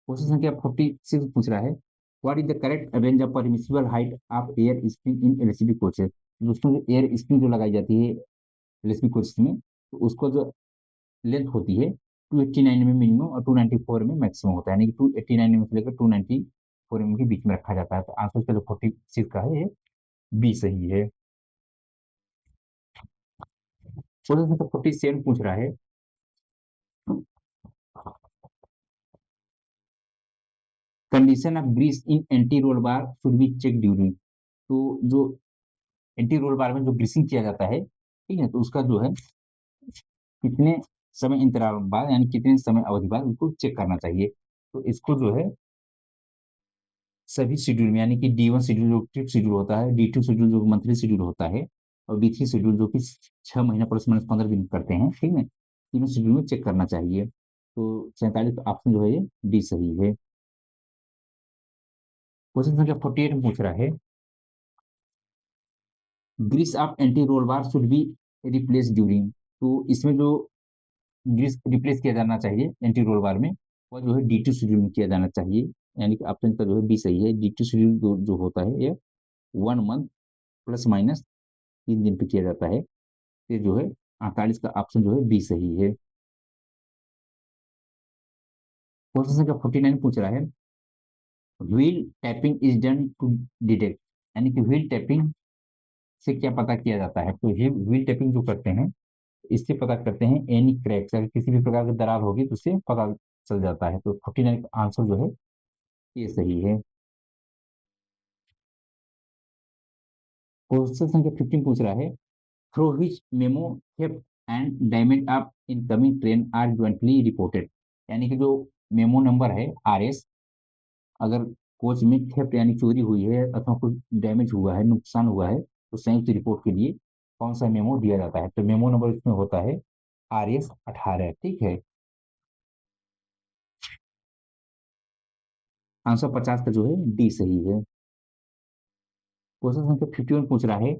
Speaker 1: क्वेश्चन संख्या 46 पूछ रहा है, what is the correct range of permissible height of air spring in LCB coaches. दोस्तों जो एयर स्प्रिंग जो लगाई जाती है एलसीबी कोचेस में, तो उसको जो लेंथ होती है 289 में मिनिमम और 294 में मैक्सिमम होता है, यानी कि 289 से लेकर 294 के बीच में रखा जाता है। तो आंसर चलो 46 का है ये बी सही है। क्वेश्चन नंबर 47 पूछ रहा है, condition of grease in anti roll bar should be check during. तो जो एंटी रोल बार में जो ग्रीसिंग किया जाता है, ठीक है, तो उसका जो है कितने समय इंतराल बाद, यानी कितने समय अवधि बाद उनको चेक करना चाहिए। तो इसको जो है सभी शेड्यूल में, यानी कि D1 शेड्यूल जो ट्रिप शेड्यूल होता है, D2 शेड्यूल जो मंथली शेड्यूल होता है, और D3 शेड्यूल जो कि 6 महीना प्लस माइनस 15 दिन करते हैं, ठीक है, तीनों शेड्यूल में चेक करना चाहिए। तो 47 ऑप्शन जो है ये डी सही है। क्वेश्चन संख्या 48 में पूछ रहा है, grease of anti roll bar should be replace during. तो इसमें जो ग्रीस रिप्लेस किया जाना चाहिए एंटी रोल बार में, वह जो है D2 शेड्यूल में किया जाना चाहिए, यानी कि ऑप्शन का जो है बी सही है। D2 शेड्यूल जो होता है ये 1 मंथ प्लस माइनस 3 दिन पे किया जाता है। ये जो है 48 का ऑप्शन जो है बी सही है। क्वेश्चन संख्या 49 पूछ रहा है, wheel tapping is done to detect. यानी कि व्हील टैपिंग से क्या पता किया जाता है। तो ये व्हील टैपिंग जो करते हैं, इससे पता करते हैं एनी क्रैक्स, अगर किसी भी प्रकार की दरार होगी तो उससे पता चल जाता है। तो 49 का आंसर जो है ये सही है। क्वेश्चन संख्या 15 पूछ रहा है, through which memo theft and damage of incoming train are jointly reported. यानी कि जो मेमो नंबर है RS, अगर कोच में थेफ्ट यानी चोरी हुई है अथवा कुछ डैमेज हुआ है, नुकसान हुआ है, तो संयुक्त रिपोर्ट के लिए कौन सा मेमो दिया जाता है। तो मेमो नंबर इसमें होता है RS 18, ठीक है। आंसर 50 का जो है डी सही है। क्वेश्चन संख्या 51 पूछ रहा है,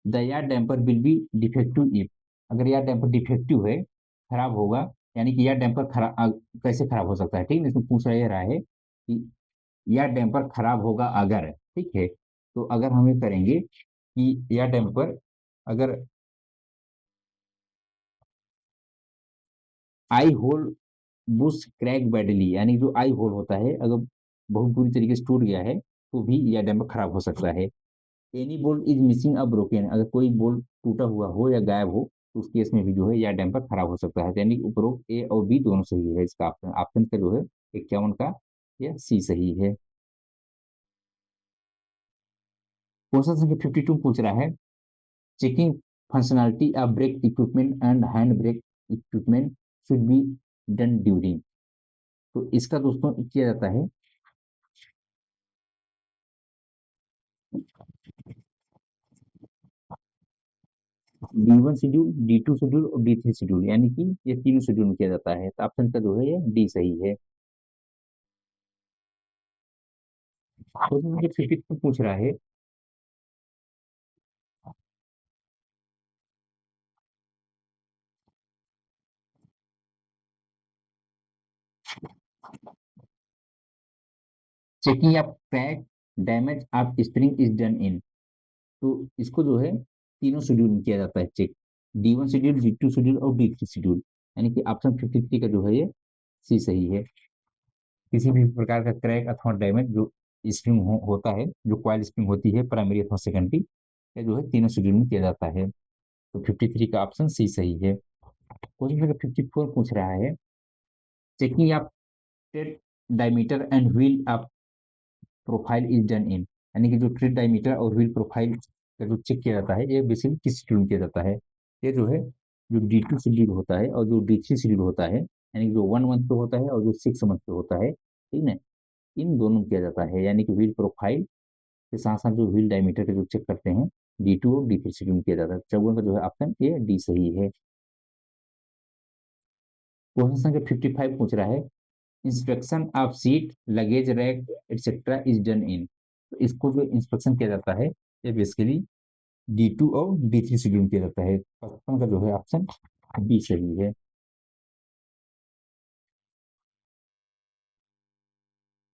Speaker 1: द यार damper will be defective if. अगर यार डैम्पर डिफेक्टिव है, खराब होगा, यानी कि यार डैम्पर खराब कैसे खराब हो सकता है, ठीक है। इसमें पूछ रहा है कि यार डैम्पर खराब होगा अगर, ठीक है। तो अगर हम ये करेंगे कि यार डैम्पर अगर आई होल बुश क्रैक बैडली, यानी जो आई होल होता है अगर बहुत बुरी तरीके से टूट गया है तो भी यह डैम्पर खराब हो सकता है। Any bolt is missing a broken, अगर कोई बोल्ट टूटा हुआ हो या गायब हो तो उस केस में भी जो है यह डैम्पर खराब हो सकता है। यानी कि उपरोक्त ए और बी दोनों सही है। इसका ऑप्शन ऑप्शन का जो है 51 का यह सी सही है। क्वेश्चन संख्या 52 पूछ रहा है, checking functionality of brake equipment and hand brake equipment should be done during. तो इसका दोस्तों किया जाता है D1 शेड्यूल, D2 शेड्यूल और D3 शेड्यूल, यानी कि ये तीनों शेड्यूल में किया जाता है। तो ऑप्शन का जो है ये डी सही है। क्वेश्चन नंबर 52 पूछ रहा है, checking of crack, damage of spring is done in. तो इसको जो है तीनों शेड्यूल में किया जाता है check, D1 schedule, D2 schedule और D3 शेड्यूल, यानी कि ऑप्शन 53 का जो है ये सी सही है। किसी भी प्रकार का क्रैक अथवा डैमेज जो स्प्रिंग होता है, जो कॉइल स्प्रिंग होती है प्राइमरी अथवा सेकेंडरी, ये जो है तीनों शेड्यूल में किया जाता है। तो 53 का ऑप्शन सी सही है। क्वेश्चन नंबर 54 पूछ रहा है, checking of trade diameter and wheel of profile is done in, यानी कि जो ट्रेड डायमीटर और व्हील प्रोफाइल का जो चेक किया जाता है, ये बेसिकली किस शेड्यूल में किया जाता है? ये जो है जो D2 शेड्यूल होता है और जो D3 शेड्यूल होता है, यानी कि जो 1 मंथ पे होता है और जो 6 मंथ पे होता है, ठीक है, इन दोनों में किया जाता है, यानी कि व्हील प्रोफाइल के साथ साथ जो व्हील डायमीटर का जो चेक करते हैं, D2 और D3 शेड्यूल में किया जाता है। चौवन का जो है ऑप्शन ए डी सही है। क्वेश्चन संख्या 55 पूछ रहा है, inspection of seat, luggage rack etcetera is done in. तो इसको जो इंस्पेक्शन किया जाता है, ये बेसिकली D2 और D3 शेड्यूल में किया जाता है। 55 का जो है ऑप्शन बी सही है।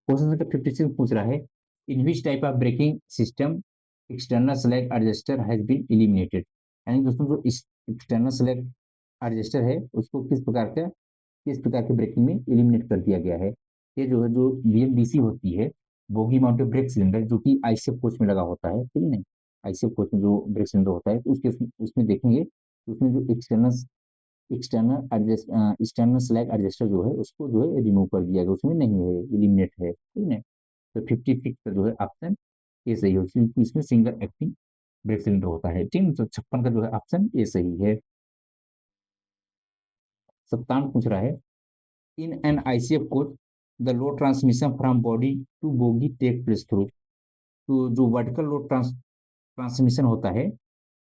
Speaker 1: क्वेश्चन नंबर 56 पूछ रहा है, in which type of braking system external slack adjuster has been eliminated, यानी दोस्तों जो एक्सटर्नल स्लैग एडजस्टर है उसको किस प्रकार के ब्रेकिंग में एलिमिनेट कर दिया गया है? ये जो है जो BMDC होती है, बोगी माउंटेड ब्रेक सिलेंडर, जो कि आईसीएफ कोच में लगा होता है, ठीक है, आईसीएफ कोच में जो ब्रेक सिलेंडर होता है, तो उसके उसमें देखेंगे तो उसमें जो एक्सटर्नल स्लैग एडजस्टर जो है उसको जो है रिमूव कर दिया गया, उसमें नहीं है, एलिमिनेट है, ठीक है। तो 56 का जो है ऑप्शन ए सही है, क्योंकि इसमें सिंगल एक्टिंग ब्रेक सिलेंडर होता है, ठीक है। तो 56 का जो है ऑप्शन ए सही है। 57 पूछ रहा है, in an ICF coach the load transmission from body to bogie take place through. तो जो वर्टिकल लोड ट्रांसमिशन होता है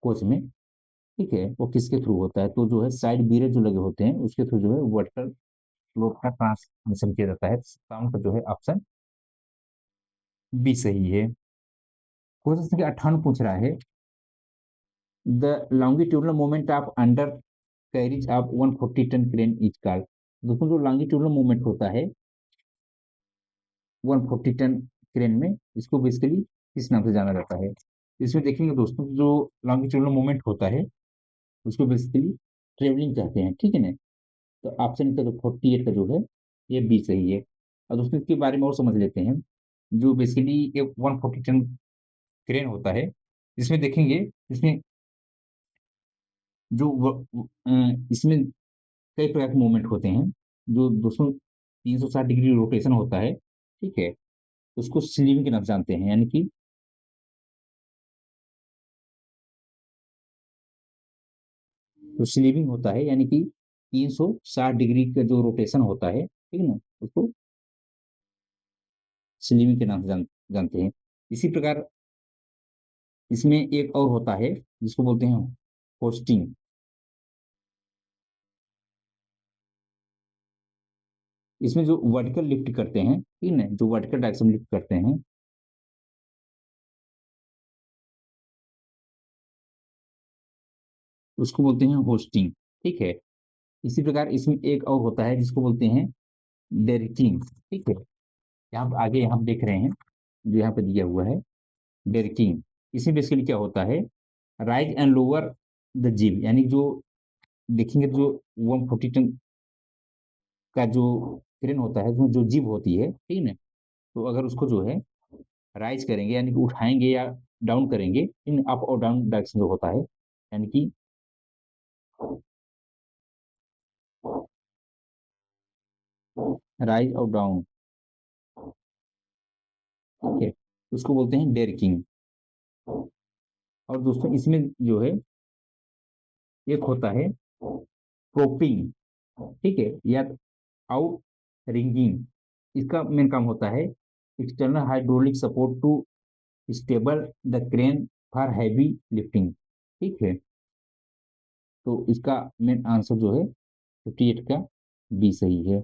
Speaker 1: कोच में, ठीक है, वो किसके थ्रू होता है? तो जो है साइड बीरे जो लगे होते हैं उसके थ्रू जो है वर्टिकल लोड का ट्रांसमिशन किया जाता है। 57 का जो है ऑप्शन बी सही है। क्वेश्चन संख्या 58 पूछ रहा है, the longitudinal moment of under carriage of 140 ton crane is called. दोस्तों जो लॉन्गिट्यूडनल मोमेंट होता है 140 टन क्रेन में, इसको बेसिकली किस नाम से जाना जाता है? इसमें देखेंगे दोस्तों, जो लॉन्गिट्यूडनल मोमेंट होता है उसको बेसिकली ट्रेवलिंग कहते हैं, ठीक है ना। तो ऑप्शन का जो 48 का जो है ये बी सही है। और दोस्तों इसके बारे में और समझ लेते हैं, जो बेसिकली एक 140 टन क्रेन होता है, इसमें देखेंगे, इसमें जो इसमें कई प्रकार के मूवमेंट होते हैं, जो दोस्तों 360 डिग्री रोटेशन होता है, ठीक है, उसको स्लीविंग के नाम से जानते हैं, यानी कि जो स्लीविंग होता है, यानी कि 360 डिग्री का जो रोटेशन होता है, ठीक है ना, उसको स्लीविंग के नाम से जानते हैं। इसी प्रकार इसमें एक और होता है जिसको बोलते हैं होस्टिंग। इसमें जो वर्टिकल लिफ्ट करते हैं, ठीक है, जो वर्टिकल डायरेक्शन लिफ्ट करते हैं, उसको बोलते हैं होस्टिंग, ठीक है। इसी प्रकार इसमें एक और होता है जिसको बोलते हैं डेरिकिंग, ठीक है। यहाँ आगे हम देख रहे हैं, जो यहाँ पे दिया हुआ है डेरिकिंग। इसमें बेसिकली क्या होता है, राइज एंड लोअर द जिब, यानी जो देखेंगे जो 140 टन का जो क्रेन होता है उसमें जो जिब होती है, ठीक है ना, तो अगर उसको जो है राइज करेंगे, यानी कि उठाएंगे या डाउन करेंगे, इन अप और डाउन डायरेक्शन जो होता है, यानी कि राइज और डाउन, ठीक है, उसको बोलते हैं डेरिकिंग। और दोस्तों इसमें जो है एक होता है प्रोपिंग, ठीक है, या आउट रिंगिंग। इसका मेन काम होता है external hydraulic support to stable the crane for heavy lifting, ठीक है। तो इसका मेन आंसर जो है 58 का बी सही है।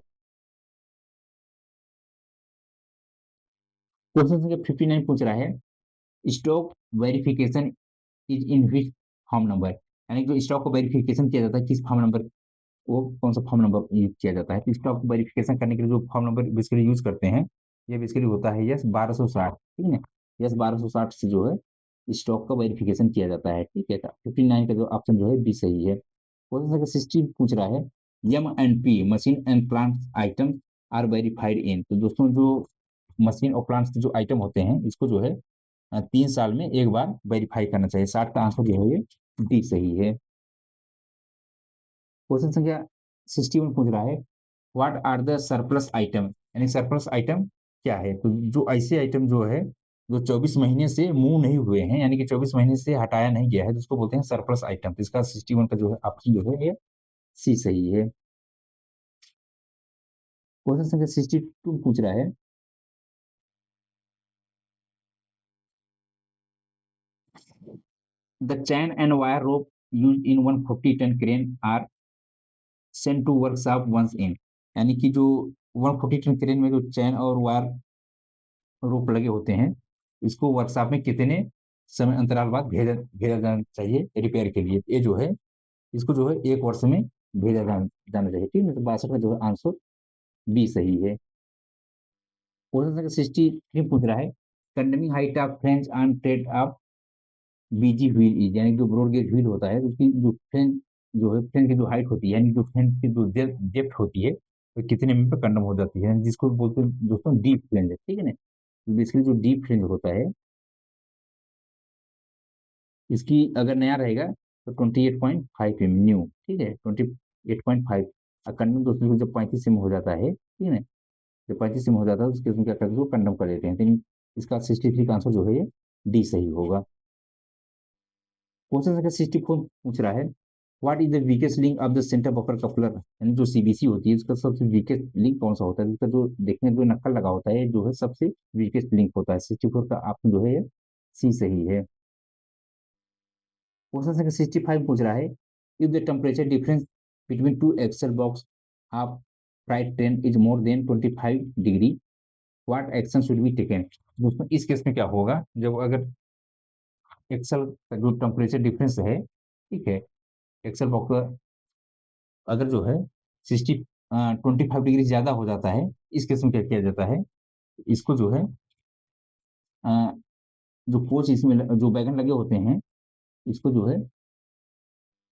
Speaker 1: क्वेश्चन संख्या 59 पूछ रहा है, stock verification is in which form number, यानी जो स्टॉक को वेरिफिकेशन किया जाता है किस फॉर्म नंबर, वो कौन सा फॉर्म नंबर यूज किया जाता है? तो स्टॉक वेरिफिकेशन करने के लिए जो फॉर्म नंबर बेसिकली यूज करते हैं, ये बेसिकली होता है यस 1260, ठीक है ना। यस 1260 से जो है स्टॉक का वेरिफिकेशन किया जाता है, ठीक है। 59 का जो ऑप्शन जो है बी सही है। क्वेश्चन संख्या 60 पूछ रहा है, M&P machine and plant item are verified in. तो दोस्तों जो मशीन और प्लांट्स के जो आइटम होते हैं इसको जो है 3 साल में एक बार वेरीफाई करना चाहिए। 60 का आंसर जो है ये डी सही है। क्वेश्चन संख्या 61 पूछ रहा है, what are the surplus item, यानी सरप्लस आइटम क्या है। तो जो ऐसे आइटम जो है जो 24 महीने से मूव नहीं हुए हैं, यानी कि 24 महीने से हटाया नहीं गया है, जिसको बोलते हैं सरप्लस आइटम। तो इसका 61 का जो है ऑप्शन जो है ये सी सही है। क्वेश्चन संख्या 62 पूछ रहा है, the chain and wire rope use in 140 ton crane are sent to workshop once in. यानी कि जो 140 टन क्रेन में जो चैन और वायर रोप लगे होते हैं, इसको वर्कशॉप में कितने समय अंतराल बाद भेजा भेजा जाना चाहिए रिपेयर के लिए। ये जो है इसको जो है 1 वर्ष में जाना चाहिए, ठीक है। तो 62 का जो है आंसर बी सही है। क्वेश्चन संख्या 63 पूछ रहा है, condemning height of French arm tread of BG wheel is, यानी जो ब्रॉड गेज व्हील होता है उसकी जो फ्रेंच जो है फ्रेंच की जो हाइट होती है, यानी जो फ्रेंच की जो डेप्थ होती है वो कितने में पे कंडम हो जाती है, जिसको बोलते हैं दोस्तों डीप फ्रेंच, ठीक है ना। बेसिकली जो डीप फ्रेंच होता है इसकी अगर नया रहेगा तो 28.5 mm न्यू, ठीक है, 28.5। और कंडम दोस्तों को जब 35 mm हो जाता है, ठीक है ना, जब 35 mm हो जाता है उसके उसमें क्या करते हैं, वो कंडम कर देते हैं। तो इसका 63 का आंसर जो है ये डी सही होगा। क्वेश्चन संख्या 64 पूछ रहा है, what is the weakest link of the centre buffer coupler, यानी जो सीबीसी होती है इसका सबसे वीकेस्ट लिंक कौन सा होता है, इसका जो देखने में जो नक्कल लगा होता है जो है सबसे वीकेस्ट लिंक होता है। 64 का ऑप्शन जो है ये सी सही है। क्वेश्चन संख्या 65 पूछ रहा है, if the temperature difference between two axle box of freight train is more than 25 degree, what action should be taken. दोस्तों इस केस में क्या होगा, जब अगर एक्सेल का जो टेम्परेचर डिफरेंस है, ठीक है, एक्सेल बॉक्स अगर जो है 25 डिग्री ज्यादा हो जाता है, इस केस में क्या किया जाता है, इसको जो है अ, जो कोच इसमें जो बैगन लगे होते हैं इसको जो है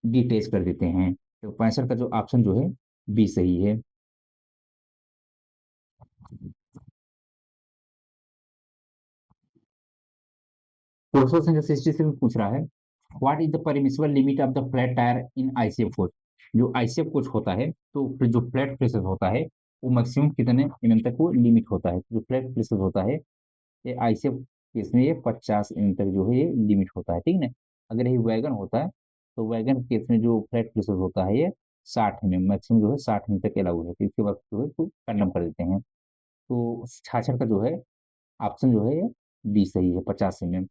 Speaker 1: डिटेच कर देते हैं। तो 65 का जो ऑप्शन जो है बी सही है। क्वेश्चन संख्या 66 पूछ रहा है, what is the permissible limit of the flat tyre in ICF coach. जो आईसीएफ कोच होता है तो फिर जो फ्लैट प्रेशर होता है वो मैक्सिमम कितने एमएम तक वो लिमिट होता है। जो फ्लैट प्रेशर होता है ये आईसीएफ केस में ये 50 एमएम तक जो है ये लिमिट होता है, ठीक है ना। अगर ये वैगन होता है तो वैगन केस में जो फ्लैट प्रेशर होता है ये 60 एमएम, मैक्सिमम जो है 60 एमएम तक अलाउ है। तो इसके बाद जो है तो कंडम कर देते हैं। तो 66 का जो है ऑप्शन जो है ये बी सही है, 50 एमएम।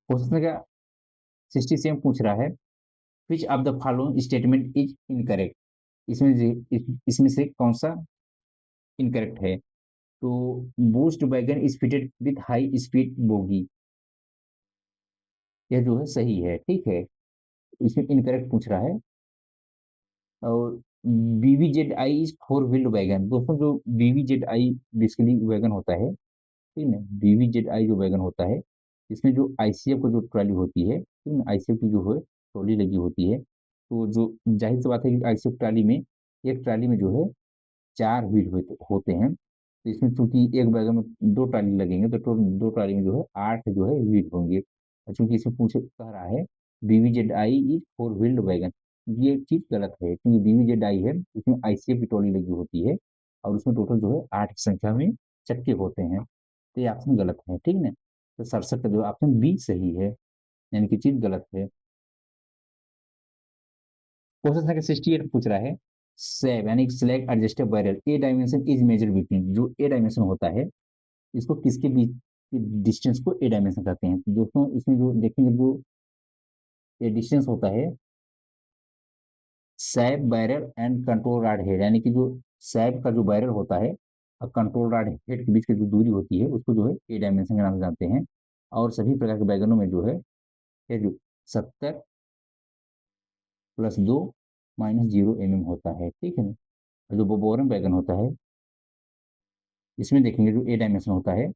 Speaker 1: क्वेश्चन का 67 पूछ रहा है, which of the following statement is incorrect. इसमें से कौन सा इनकरेक्ट है। तो boost wagon is fitted with high speed bogie, यह जो है सही है, ठीक है। इसमें इनकरेक्ट पूछ रहा है। और बीवीजेड I is four wheeled wagon. दोस्तों जो बीवीजेड आई बेसिकली वैगन होता है, ठीक है, बीवीजेड आई जो वैगन होता है इसमें जो आईसीएफ को जो ट्रॉली होती है, ठीक है, आईसीएफ की जो है ट्रॉली लगी होती है। तो जो जाहिर सी बात है कि आईसीएफ ट्रॉली में एक ट्रॉली में जो है 4 व्हील होते हैं। तो इसमें चूंकि एक बैग में 2 ट्राली लगेंगे तो 2 ट्राली में जो है 8 जो है व्हील होंगे। और चूंकि इसमें पूछे कह रहा है बीवीजेड I is four wheeled wagon, ये चीज गलत है क्योंकि बीवीजेड आई है उसमें आईसीएफ की ट्रॉली लगी होती है और उसमें टोटल जो है 8 की संख्या में चक्के होते हैं। तो ये ऑप्शन गलत है, ठीक है ना। तो 67 का जो ऑप्शन बी सही है, यानी कि चीज गलत है। क्वेश्चन संख्या 68 पूछ रहा है, सेव यानी slack adjustable barrel A dimension is measure between. जो ए डायमेंशन होता है इसको किसके बीच की डिस्टेंस को ए डायमेंशन कहते हैं। तो दोस्तों इसमें जो देखेंगे जो ये डिस्टेंस होता है SAP barrel and control rod head, यानी कि जो सैप का जो बैरल होता है और कंट्रोल रॉड हेड के बीच की जो दूरी होती है उसको जो है ए डायमेंशन के नाम से जानते हैं। और सभी प्रकार के बैगनों में जो है ये जो 70 + 2 -0 mm होता है, ठीक है ना? और जो बोबोरन वैगन होता है, इसमें देखेंगे जो ए डायमेंशन होता है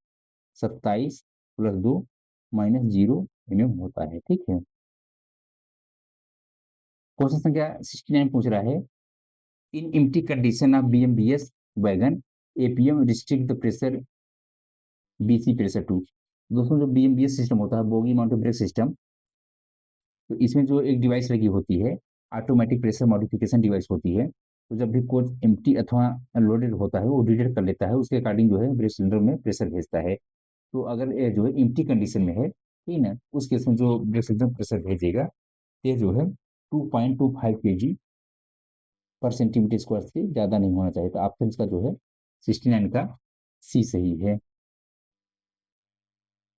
Speaker 1: 27 + 2 -0 mm होता है, ठीक है? क्वेश्चन संख्या 69 पूछ रहा है, in empty condition of BMBS wagon, APM restrict the pressure BC pressure to. दोस्तों जो बीएमबीएस सिस्टम होता है, बोगी माउंटेड ब्रेक सिस्टम, तो इसमें जो एक डिवाइस लगी होती है, ऑटोमेटिक प्रेशर मॉडिफिकेशन डिवाइस होती है। तो जब भी कोच एम्प्टी अथवा लोडेड होता है, वो डिटेक्ट कर लेता है, उसके अकॉर्डिंग जो है ब्रेक सिलेंडर में प्रेशर भेजता है। तो अगर ये जो है एम्प्टी कंडीशन में है, ठीक है ना, उस केस में जो ब्रेक सिलेंडर प्रेशर भेजेगा, ये जो है 2.25 केजी पर सेंटीमीटर स्क्वायर से ज़्यादा नहीं होना चाहिए। तो ऑप्शन इसका जो है 69 का सी सही है।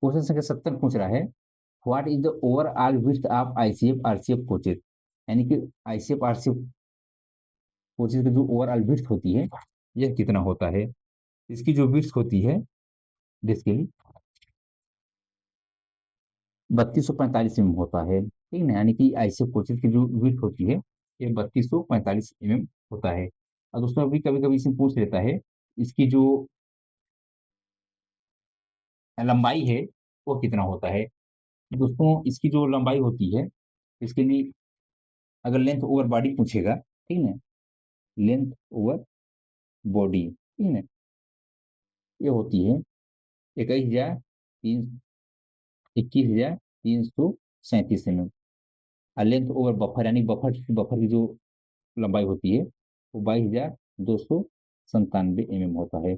Speaker 1: क्वेश्चन संख्या 70 पूछ रहा है, what is the overall width of ICF RCF coaches, यानी कि आईसीएफ आरसीएफ कोचेज की जो ओवरऑल विड्थ होती है, यह कितना होता है? इसकी जो विड्थ होती है बेसिकली 3245 होता है, ठीक है, यानी कि आईसीएफ कोचेज की जो विड्थ होती है, ये 3245 होता है। और दोस्तों अभी कभी कभी इसमें पूछ लेता है, इसकी जो लंबाई है वो कितना होता है? दोस्तों इसकी जो लंबाई होती है, इसके लिए अगर लेंथ ओवर बॉडी पूछेगा, ठीक है, लेंथ ओवर बॉडी, ठीक है, ये होती है 21,337 और लेंथ ओवर बफर, यानी बफर की जो लंबाई होती है वो 22,297 होता है।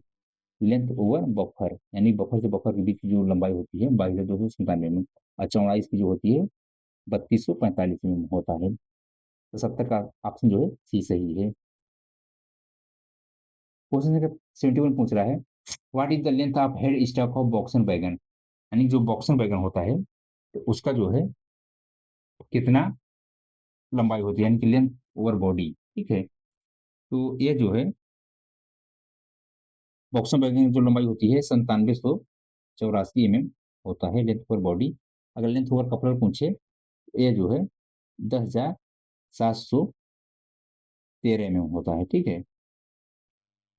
Speaker 1: लेंथ ओवर बफर यानी बफर से बफर के बीच की जो लंबाई होती है 22,297 और चौड़ाई इसकी जो होती है 3245 होता है। तो 70 का ऑप्शन जो है सी सही है। क्वेश्चन नंबर 71 पूछ रहा है, what is the length of head stock of BOXN बैगन, यानी जो बॉक्सन बैगन होता है, तो उसका जो है कितना लंबाई होती है, यानी कि लेंथ ओवर बॉडी, ठीक है। तो ये जो है बॉक्सन बैगन की जो लंबाई होती है 9784 होता है लेंथ ओवर बॉडी। अगर लेंथ ओवर कपलर पूछे, तो ये जो है 10,713 होता है, ठीक है।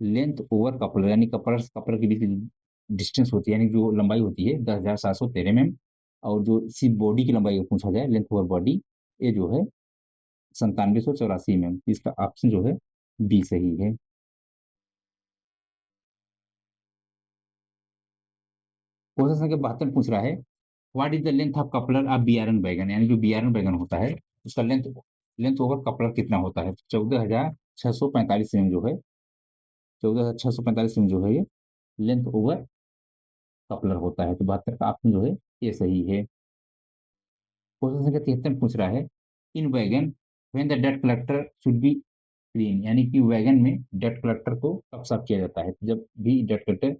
Speaker 1: लेंथ ओवर कपलर यानी कपलर कपलर के बीच डिस्टेंस होती है, यानी जो लंबाई होती है 10,713 और जो इसी बॉडी की लंबाई पूछा जाए लेंथ ओवर बॉडी, ये जो है 9784 इसका ऑप्शन जो है बी सही है। क्वेश्चन संख्या 72 पूछ रहा है, what is the length of coupler of BRN wagon, यानी जो बीआरएन बैगन होता है उसका लेंथ लेंथ ओवर कपलर कितना होता है? 14,645 जो है 14,645 जो है ये लेंथ ओवर कपलर होता है। तो 72 का ऑप्शन जो है ये सही है। क्वेश्चन संख्या 73 पूछ रहा है, इन वैगन व्हेन द डट कलेक्टर शुड बी क्लीन, यानी कि वैगन में डट कलेक्टर को कब साफ किया जाता है? तो जब भी डट कलेक्टर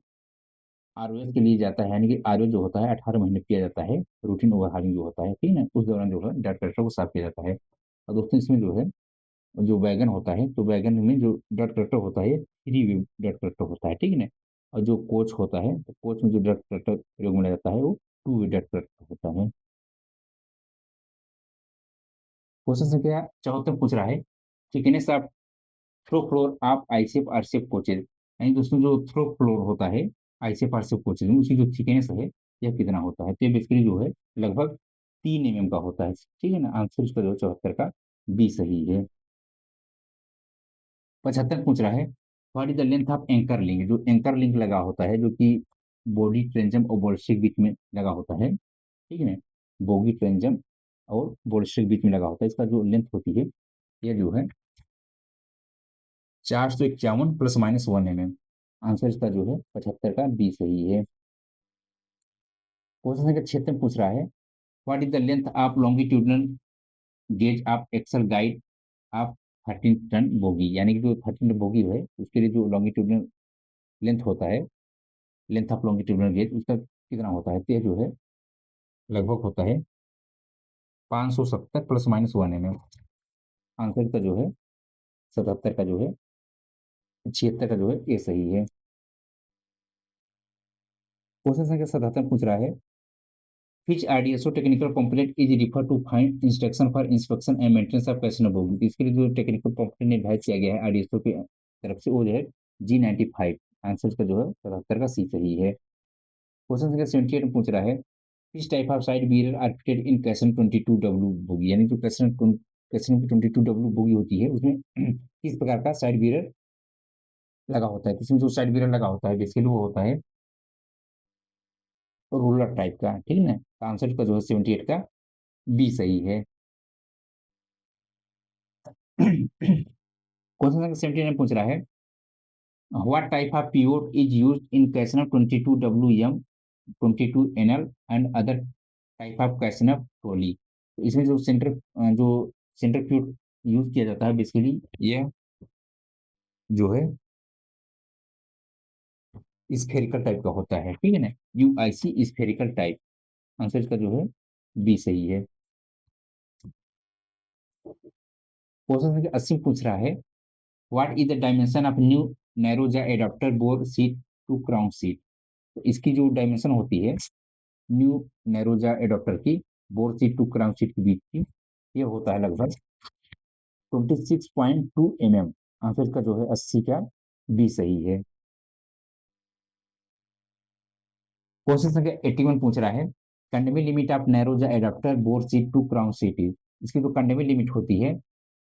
Speaker 1: आरओएस के लिए जाता है, यानी कि आरओएस जो होता है 18 महीने किया जाता है, रूटीन ओवरहाउलिंग जो होता है, ठीक है ना, उस दौरान जो है डट कलेक्टर को साफ किया जाता है। और दोस्तों इसमें जो है जो वैगन होता है, तो वैगन में जो डट कलेक्टर होता है 3 वे डट कलेक्टर होता है, ठीक है ना। और जो कोच होता है, तो कोच में जो डट कलेक्टर प्रयोग में लाया जाता है वो 2 वे डट कलेक्टर होता है। क्वेश्चन संख्या 74 पूछ रहा है, thickness of trough floor of ICF RCF coaches, यानी दोस्तों जो थ्रो फ्लोर होता है आईसीएफ आरसीएफ कोचेज में, उसकी जो थिकनेस है यह कितना होता है? तो ये बेसिकली जो है लगभग 3 का होता है, ठीक है ना। आंसर उसका जो 74 का बी सही है। 75 पूछ रहा है, what is the length of anchor link, जो एंकर लिंक लगा होता है जो कि बॉडी ट्रेंजम और बॉलस्टिक बीच में लगा होता है, ठीक है ना, बोगी ट्रेंजम और बॉलस्टिक बीच में लगा होता है, इसका जो लेंथ होती है ये जो है 451 ± 1 mm। आंसर इसका जो है 75 का बी सही है। क्वेश्चन संख्या 76 पूछ रहा है, what is the length of longitudinal gauge of axle guide of 13 ton bogie, यानी कि जो 13 टन बोगी है उसके लिए जो लॉन्गिट्यूडनल लेंथ होता है, लेंथ ऑफ लॉन्गिट्यूडनल गेज उसका कितना होता है? तो ये जो है लगभग होता है 570 ± 1 mm। आंसर का जो है 77 का जो है 76 का जो है ये सही है। क्वेश्चन संख्या 77 पूछ रहा है, which RDSO technical component is refer to find instruction for inspection and maintenance of Casnub bogie. इसके लिए जो टेक्निकल कॉम्पोनेंट निर्धारित किया गया है आरडीएसओ की तरफ से वो जो है G95। आंसर का जो है 77 का सी सही है। क्वेश्चन संख्या 78 पूछ रहा है किस type of side bearer are fitted in casnub 22W bogie, यानी जो कैसन कैसन की 22W बोगी होती है उसमें किस प्रकार का साइड बीरर लगा होता है। इसमें जो साइड बीरर लगा होता है बेसिकली वो होता है रूलर टाइप का, ठीक है ना। आंसर का जो है 78 का बी सही है। क्वेश्चन संख्या 79 पूछ रहा है what type of pivot is used in Casnub 22WM 22NL and other type of Casnub trolley. तो इसमें जो सेंटर पीओट यूज किया जाता है बेसिकली यह जो है स्फेरिकल टाइप का होता है, ठीक है ना। UIC spherical type. आंसर इसका जो है बी सही है। क्वेश्चन संख्या 80 पूछ रहा है what is the dimension of new narrow jaw adapter bore seat to crown seat. तो इसकी जो डायमेंशन होती है न्यू नैरोजा एडाप्टर की bore seat to crown seat के बीच की ये होता है लगभग 26.2 mm। आंसर इसका जो है 80 का बी सही है। क्वेश्चन संख्या 81 पूछ रहा है condemning limit of narrow jaw adapter bore seat to crown seat. इसकी जो कंडेमी लिमिट होती है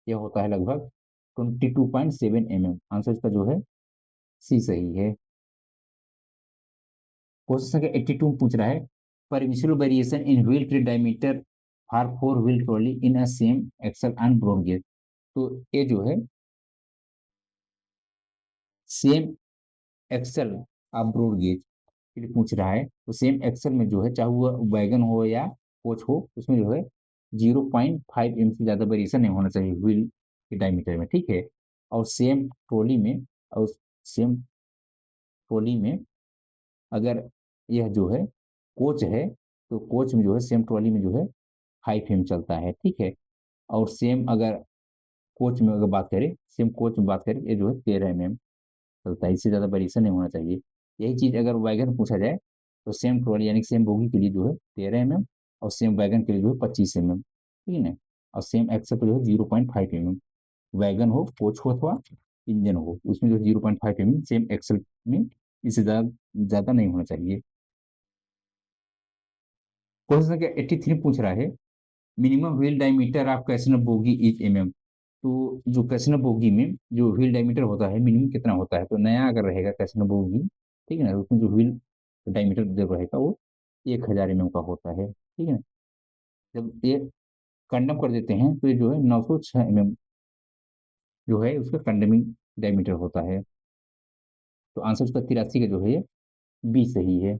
Speaker 1: यह होता है लगभग 22.7 mm। आंसर इसका जो है सी सही है। क्वेश्चन संख्या 82 पूछ रहा है permissible variation in wheel tread diameter for four wheel trolley in a same axle and broad gauge. तो ये जो है सेम एक्सल आप ब्रॉड गेज के लिए पूछ रहा है। तो सेम एक्सल में जो है चाहे वह वैगन हो या कोच हो उसमें जो है 0.5 mm से ज्यादा वेरिएशन नहीं होना चाहिए व्हील के डायमीटर में, ठीक है। और सेम ट्रॉली में और सेम ट्रॉली में अगर यह जो है कोच है तो कोच में जो है सेम ट्रॉली में जो है 5 mm चलता है, ठीक है। और सेम अगर कोच में अगर बात करें सेम कोच में बात करें ये जो है 13 mm चलता है, इससे ज्यादा वेरिएशन नहीं होना चाहिए। यही चीज अगर वैगन पूछा जाए तो सेम ट्रॉली यानी सेम बोगी के लिए जो है 13 mm और सेम वैगन के लिए जो है 25 mm, ठीक है ना। और सेम एक्सल पे जो है 0.5 mm वैगन हो कोच हो अथवा इंजन हो उसमें जो 0.5 mm सेम एक्सल में इससे ज्यादा ज्यादा नहीं होना चाहिए। क्वेश्चन संख्या 83 पूछ रहा है minimum wheel diameter of Casnub bogie is mm। तो जो कैसनव बोगी में जो व्हील डायमीटर होता है मिनिमम कितना होता है। तो नया अगर रहेगा कैसनव बोगी, ठीक है ना, उसमें जो व्हील डायमीटर जब रहेगा वो 1000 mm का होता है, ठीक है ना। जब ये कंडम कर देते हैं तो ये जो है 906 mm जो है उसका कंडमिंग डायमीटर होता है। तो आंसर उसका 83 का जो है बी सही है।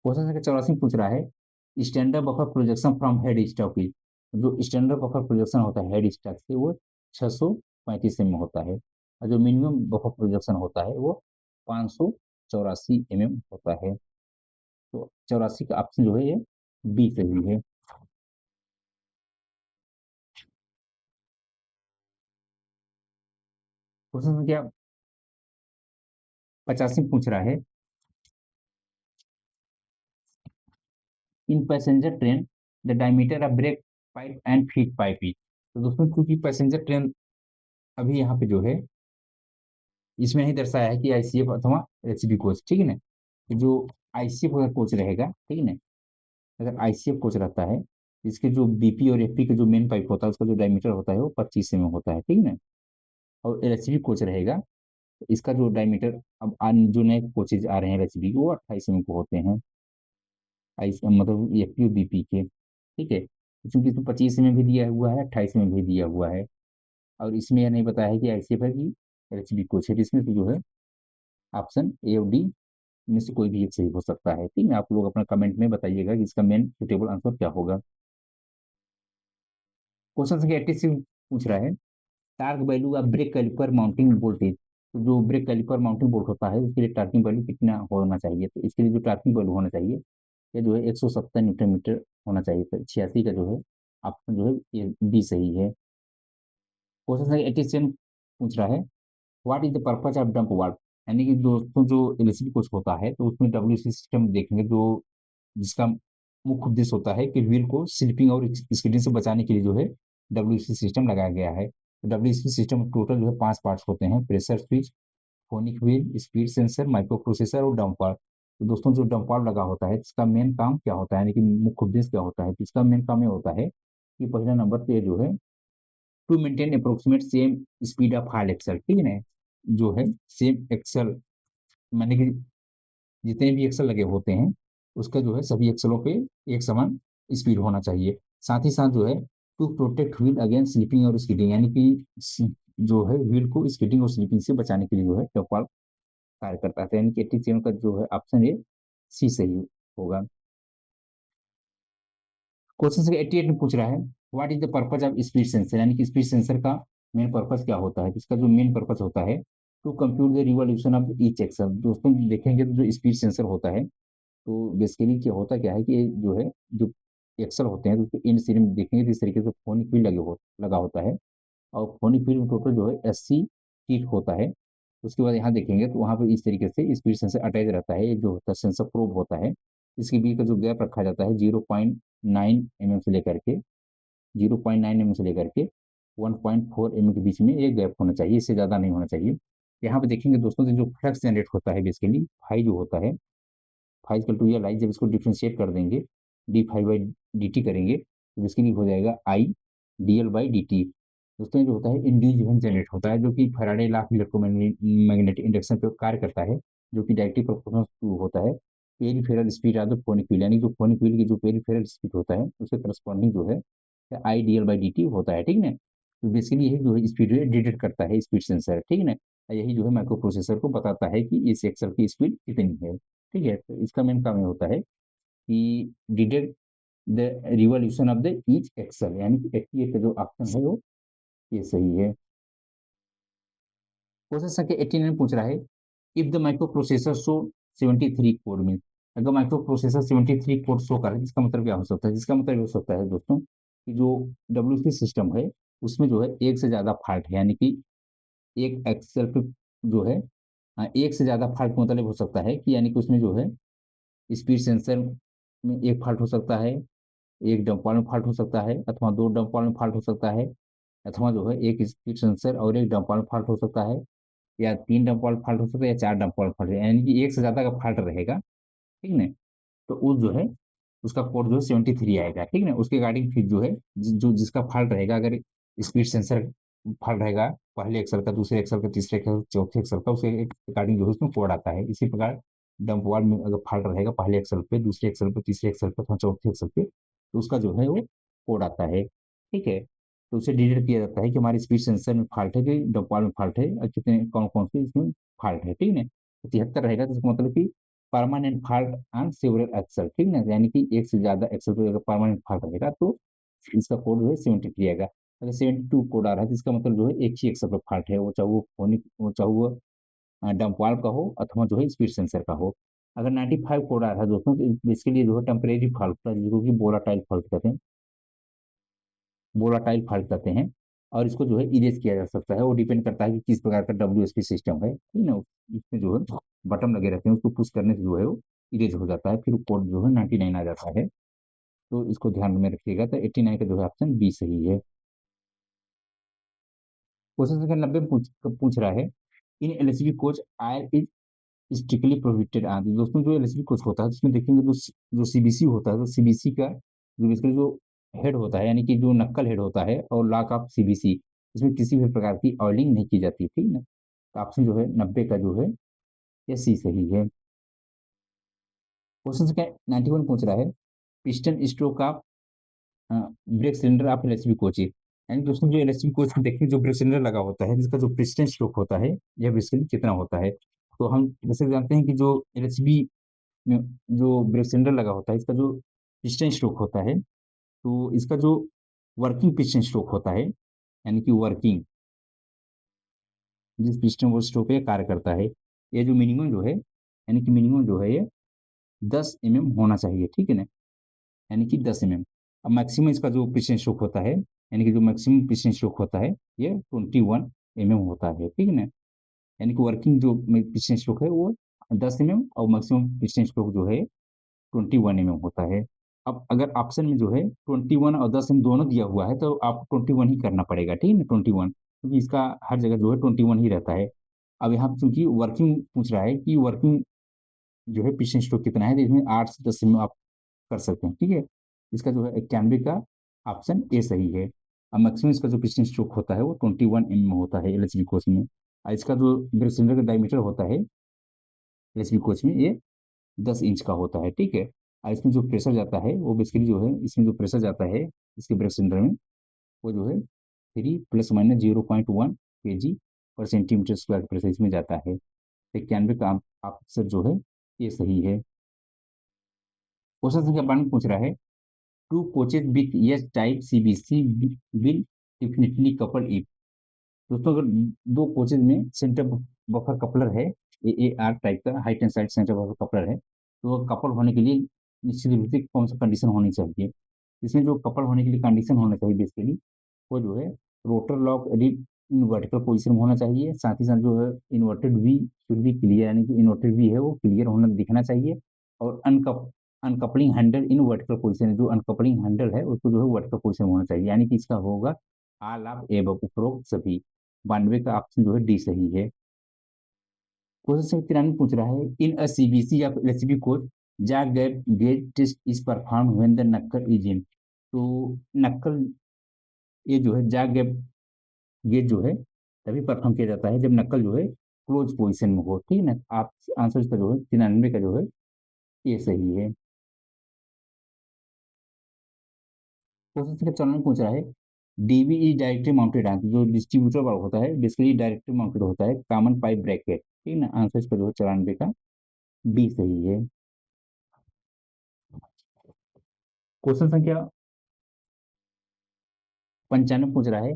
Speaker 1: क्वेश्चन संख्या 84 पूछ रहा है standard buffer projection from head stock की। जो स्टैंडर्ड बफर प्रोजेक्शन होता है हेड स्टॉक से वो 635 में होता है और जो मिनिमम बफर प्रोजेक्शन होता है वो 584 होता है। तो 84 का ऑप्शन जो है ये बी सही है। क्वेश्चन संख्या 85 पूछ रहा है in passenger train the diameter of brake pipe and feed pipe is. तो दोस्तों क्योंकि पैसेंजर ट्रेन अभी यहाँ पे जो है इसमें ही दर्शाया है कि आईसीएफ अथवा एचबी कोच, ठीक है ना। तो जो आईसीएफ अगर कोच रहेगा, ठीक है ना, अगर आईसीएफ कोच रहता है इसके जो बीपी और एफपी का जो मेन पाइप होता है उसका जो डायमीटर होता है वो 25 mm होता है, ठीक है ना। और एलएचबी कोच रहेगा तो इसका जो डायमीटर अब जो नए कोचेज आ रहे हैं एलएचबी वो 28 mm को होते हैं। आई मतलब एफपी और बीपी के, ठीक है। क्योंकि इसमें 25 mm भी दिया हुआ है 28 mm भी दिया हुआ है और इसमें यह नहीं बताया है कि आईसीएफ है कि एलएचबी कोच है। तो इसमें से जो है ऑप्शन ए और डी में से कोई भी एक सही हो सकता है, ठीक है। आप लोग अपना कमेंट में बताइएगा कि इसका मेन सुटेबल आंसर क्या होगा। क्वेश्चन संख्या 86 पूछ रहा है torque value of brake caliper mounting voltage. तो जो ब्रेक कैलिपर माउंटिंग बोल्ट होता है उसके लिए टार्किंग वैल्यू कितना होना चाहिए। तो इसके लिए जो टार्किंग वैल्यू होना चाहिए ये जो है 170 न्यूटन मीटर होना चाहिए। तो 86 का जो है ऑप्शन जो है ये बी सही है। क्वेश्चन संख्या 87 पूछ रहा है what is the purpose of dump valve. यानी कि दोस्तों जो एलसीबी कुछ होता है तो उसमें डब्ल्यूसी सिस्टम देखेंगे जो जिसका मुख्य उद्देश्य होता है कि व्हील को स्लिपिंग और स्किडिंग से बचाने के लिए जो है डब्ल्यूसी सिस्टम लगाया गया है। तो डब्ल्यूसी सिस्टम टोटल जो है 5 पार्ट्स होते हैं: pressure switch, phonic wheel, speed sensor, micro processor और डंपर। तो दोस्तों जो डंपर लगा होता है इसका मेन काम क्या होता है, यानी कि मुख्य उद्देश्य क्या होता है, तो इसका मेन काम ये होता है कि पहला नंबर पे जो है to maintain approximate same speed of all axle, ठीक है ना, जो है सेम एक्सल, माने कि जितने भी एक्सल लगे होते हैं उसका जो है सभी एक्सलों पे एक समान स्पीड होना चाहिए। साथ ही साथ जो है to protect wheel against slipping और स्किडिंग, यानी कि जो है व्हील को स्किडिंग और स्लिपिंग से बचाने के लिए जो है डंपर कार्य करता है। तो यानी कि 87 का जो है ऑप्शन ए सी सही होगा। क्वेश्चन 88 में पूछ रहा है what is the purpose of speed sensor, यानी कि स्पीड सेंसर का मेन पर्पज क्या होता है। इसका जो मेन पर्पज होता है to compute the revolution of each axle. दोस्तों देखेंगे तो जो स्पीड सेंसर होता है तो बेसिकली क्या होता क्या है कि ये जो है जो एक्सल होते हैं तो उसके इन सिरे में देखेंगे तो इस तरीके से फोनिक व्हील लगा होता है, और फोनिक व्हील में टोटल जो है 80 टीथ होता है। उसके बाद यहाँ देखेंगे तो वहाँ पे इस तरीके से स्पीड सेंसर अटैच रहता है, एक जो होता है सेंसर प्रोब होता है, इसके बीच का जो गैप रखा जाता है 0.9 mm से लेकर के 0.9 mm से लेकर के 1.4 mm के बीच में एक गैप होना चाहिए, इससे ज़्यादा नहीं होना चाहिए। यहाँ पे देखेंगे दोस्तों तो जो फ्लक्स जनरेट होता है बेसिकली फाई जो होता है, phi equal to real I, जब इसको डिफ्रेंशिएट कर देंगे D phi by D T करेंगे तो इसके लिए हो जाएगा I D L by D T. दोस्तों जो होता है इंड्यूस्ड इवेंट जनरेट होता है जो कि Faraday law of electromagnetic induction पे कार्य करता है, जो कि डायरेक्टली प्रोपोर्शनल टू होता है peripheral speed of the phonic wheel, यानी जो फोनिक व्हील की जो पेरिफेरल स्पीड होता है उसके करस्पॉन्डिंग जो है आई D L by D T होता है, ठीक है ना। तो बेसिकली यही जो है स्पीड डिटेक्ट करता है स्पीड सेंसर, ठीक है ना। यही जो है माइक्रो प्रोसेसर को बताता है कि इस एक्सल की स्पीड कितनी है, ठीक है। तो इसका मेन काम ये होता है कि detect the revolution of the each axle, यानी कि 88 का जो ऑप्शन है वो ये सही है। क्वेश्चन संख्या 89 में पूछ रहा है if the micro processor show 73 code में, अगर माइक्रो प्रोसेसर 73 कोड शो कर रहा है इसका मतलब क्या हो सकता है, जिसका मतलब हो सकता है दोस्तों कि जो डब्ल्यू सिस्टम है उसमें जो है एक से ज्यादा फॉल्ट है, यानी कि एक एक्सेल पे जो है एक से ज्यादा फॉल्ट मतलब हो सकता है कि यानी कि उसमें जो है स्पीड सेंसर में एक फॉल्ट हो सकता है, एक डंपर में फॉल्ट हो सकता है, अथवा दो डंपर में फॉल्ट हो सकता है, अथवा जो है एक स्पीड सेंसर और एक डंपर में फॉल्ट हो सकता है, या 3 डंपर फॉल्ट हो सकता है या 4 डंपर फॉल्ट, यानी कि एक से ज्यादा का फॉल्ट रहेगा, ठीक है। तो उस जो है उसका कोड जो है 73 आएगा, ठीक है। उसके अकॉर्डिंग फिर जो है जो जिसका फॉल्ट रहेगा, अगर स्पीड सेंसर फॉल्ट रहेगा पहले एक्सल का, दूसरे एक्सल का, तीसरे एक्सल, चौथे एक्सल का, उसके अकॉर्डिंग जो है उसमें कोड आता है। इसी प्रकार डंप वाल में अगर फॉल्ट रहेगा पहले एक्सल पे, दूसरे एक्सल पे, तीसरे एक्सल पे अथवा चौथे एक्सल पे, तो उसका जो है वो कोड आता है, ठीक है। तो उसे डिटेक्ट किया जाता है कि हमारे स्पीड सेंसर में फॉल्ट है कि डंप वाल में फॉल्ट है और कितने कौन कौन से इसमें फॉल्ट है, ठीक है। 73 रहेगा तो इसका मतलब कि permanent fault on several axle, ठीक है, यानी कि एक से ज्यादा एक्सल पे अगर परमानेंट फॉल्ट रहेगा तो इसका कोड जो है 73 आएगा। अगर 72 कोड आ रहा है तो इसका मतलब जो है एक ही एक्सल पे फॉल्ट है, वो चाहे वो फोनिक वो चाहे वो डंप वाल्व का हो अथवा जो है स्पीड सेंसर का हो। अगर 95 कोड आ रहा है दोस्तों तो इसके लिए जो है टेम्परेरी फॉल्ट होता है जिसको कि बोलाटाइल फॉल्ट कहते हैं, बोलाटाइल फॉल्ट कहते हैं। और इसको जो है इरेज किया जा सकता है, वो डिपेंड करता है कि किस प्रकार का डब्ल्यू सिस्टम है, ठीक है ना। इसमें जो है बटन लगे रहते हैं, उसको पुश करने से जो है वो इरेज हो जाता है, फिर कोड जो है 99 आ जाता है। तो इसको ध्यान में रखिएगा। तो 89 का जो है ऑप्शन बी सही है। क्वेश्चन संख्या 90 में पूछ रहा है in LSB coach air is strictly prohibited आदि। दोस्तों जो एलएसबी कोच होता है उसमें देखेंगे तो जो सीबीसी होता है तो सीबीसी का जो बेसिकली जो हेड होता है, यानी कि जो नक्कल हेड होता है और लॉक ऑफ सीबीसी, इसमें किसी भी प्रकार की ऑयलिंग नहीं की जाती, ठीक है। तो ऑप्शन जो है 90 का जो है ये सी सही है। क्वेश्चन संख्या 91 पूछ रहा है piston stroke of brake cylinder of LSB coach, यानी दोस्तों जो एलएसबी कोच में देखिए जो ब्रेक सिलेंडर लगा होता है जिसका जो पिस्टन स्ट्रोक होता है यह बेसिकली कितना होता है। तो हम जैसे जानते हैं कि जो एलएसबी में जो ब्रेक सिलेंडर लगा होता है इसका जो पिस्टन स्ट्रोक होता है तो इसका जो वर्किंग पिस्टन स्ट्रोक होता है, यानी कि वर्किंग जिस पिस्टन वो स्ट्रोक पे कार्य करता है, ये जो मिनिमम जो है यानी कि मिनिमम जो है ये 10 mm होना चाहिए, ठीक है ना, यानी कि 10 mm। अब मैक्सिमम इसका जो पिस्टन स्ट्रोक होता है, यानी कि जो मैक्सिमम पिस्टन स्ट्रोक होता है ये 21 mm होता है, ठीक है ना। यानी कि वर्किंग जो पिस्टन स्ट्रोक है वो 10 mm और मैक्सिमम पिस्टन स्ट्रोक जो है 21 mm होता है। अब अगर ऑप्शन में जो है 21 और 10 दोनों दिया हुआ है तो आपको 21 ही करना पड़ेगा, ठीक है ना, 21, क्योंकि इसका हर जगह जो है 21 ही रहता है। अब यहाँ चूंकि वर्किंग पूछ रहा है कि वर्किंग जो है पिस्टन स्ट्रोक कितना है, तो इसमें 8 से 10 में आप कर सकते हैं, ठीक है। इसका जो है कैमरे का ऑप्शन ए सही है। अब मैक्सिमम इसका जो पिस्टन स्ट्रोक होता है वो 21 mm होता है एलएचबी कोच में। और इसका जो ब्रेक सिलेंडर का डायमीटर होता है एलएचबी कोच में, ये 10 इंच का होता है, ठीक है। और इसमें जो प्रेशर जाता है वो बेसिकली जो है, इसमें जो प्रेशर जाता है इसके ब्रेक सिलेंडर में, वो जो है 3 ± 0.1 kg पर सेंटीमीटर स्क्वायर प्रेशर इसमें जाता है। तो कैमरे का ऑप्शन जो है ये सही है। क्वेश्चन संख्या 12 पूछ रहा है, two coaches with S type CBC will definitely couple if. दोस्तों अगर दो कोचेज में सेंटर बफर कपलर है, ए आर टाइप का high tensile centre buffer coupler है, तो कपल होने के लिए निश्चित रूप से कौन सा कंडीशन होनी चाहिए। इसमें जो कपल होने के लिए कंडीशन होना चाहिए बेसिकली, वो जो है rotor lock rib in vertical position में होना चाहिए। साथ ही साथ जो है inverted we should be clear, यानी कि इन्वर्टेड वी है वो क्लियर होना दिखना चाहिए। और uncoupling handle in vertical position, जो अनकपलिंग हैंडल है उसको जो है वर्टिकल पोजीशन में होना चाहिए, यानी कि इसका होगा ऑल ऑफ एबव, उपरोक्त सभी। 92 का ऑप्शन जो है डी सही है। क्वेश्चन संख्या 93 पूछ रहा है, इन अ सीबीसी या LCB code jaw gap gauge test is perform when the knuckle is in. तो नक्कल, ये जो है जा गैप गेज जो है तभी परफॉर्म किया जाता है जब नक्कल जो है क्लोज पोजीशन में हो, ठीक है ना। आप आंसर इसका जो है 93 का जो है ये सही है। क्वेश्चन संख्या 94 पूछ रहा है, डीबी इज डायरेक्टली माउंटेड है, जो डिस्ट्रीब्यूटर वाला होता है बेसिकली डायरेक्टली माउंटेड होता है, कॉमन पाइप ब्रैकेट, ठीक है ना। आंसर इसका जो है 94 का बी सही है। क्वेश्चन संख्या 95 पूछ रहा है,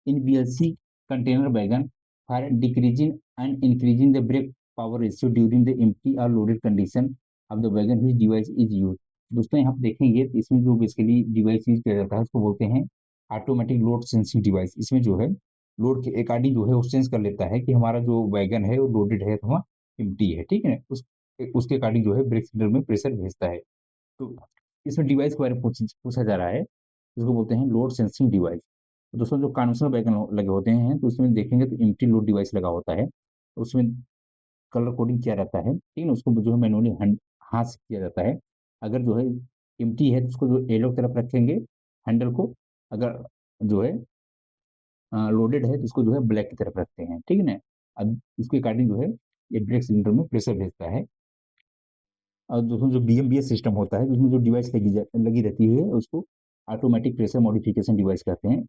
Speaker 1: in BLC container wagon for decreasing and increasing the brake power ratio during the empty और loaded condition of the wagon which device is use. दोस्तों यहाँ पे देखेंगे तो इसमें जो बेसिकली डिवाइस यूज किया जाता है उसको बोलते हैं ऑटोमेटिक लोड सेंसिंग डिवाइस। इसमें जो है लोड के अकॉर्डिंग जो है वो सेंस कर लेता है कि हमारा जो वैगन है वो लोडेड है अथवा एम्प्टी है, ठीक है। उसके अकॉर्डिंग जो है ब्रेक सिलेंडर में प्रेशर भेजता है। तो इसमें डिवाइस के बारे में पूछा जा रहा है, इसको बोलते हैं लोड सेंसिंग डिवाइस। तो दोस्तों जो कन्वेंशनल बैगन लगे होते हैं तो उसमें देखेंगे तो एम्प्टी लोड डिवाइस लगा होता है, तो उसमें कलर कोडिंग किया रहता है, ठीक है ना। उसको जो है मैनुअली हाथ से किया जाता है। अगर जो है एम्प्टी है तो उसको जो येलो तरफ रखेंगे हैंडल को, अगर जो है लोडेड है तो उसको जो है ब्लैक की तरफ रखते हैं, ठीक है ना। अब उसके अकॉर्डिंग जो है ये ब्रेक सिलेंडर में प्रेशर भेजता है। और दोस्तों जो बीएमबीएस सिस्टम होता है उसमें जो डिवाइस लगी रहती है उसको ऑटोमेटिक प्रेशर मॉडिफिकेशन डिवाइस कहते हैं।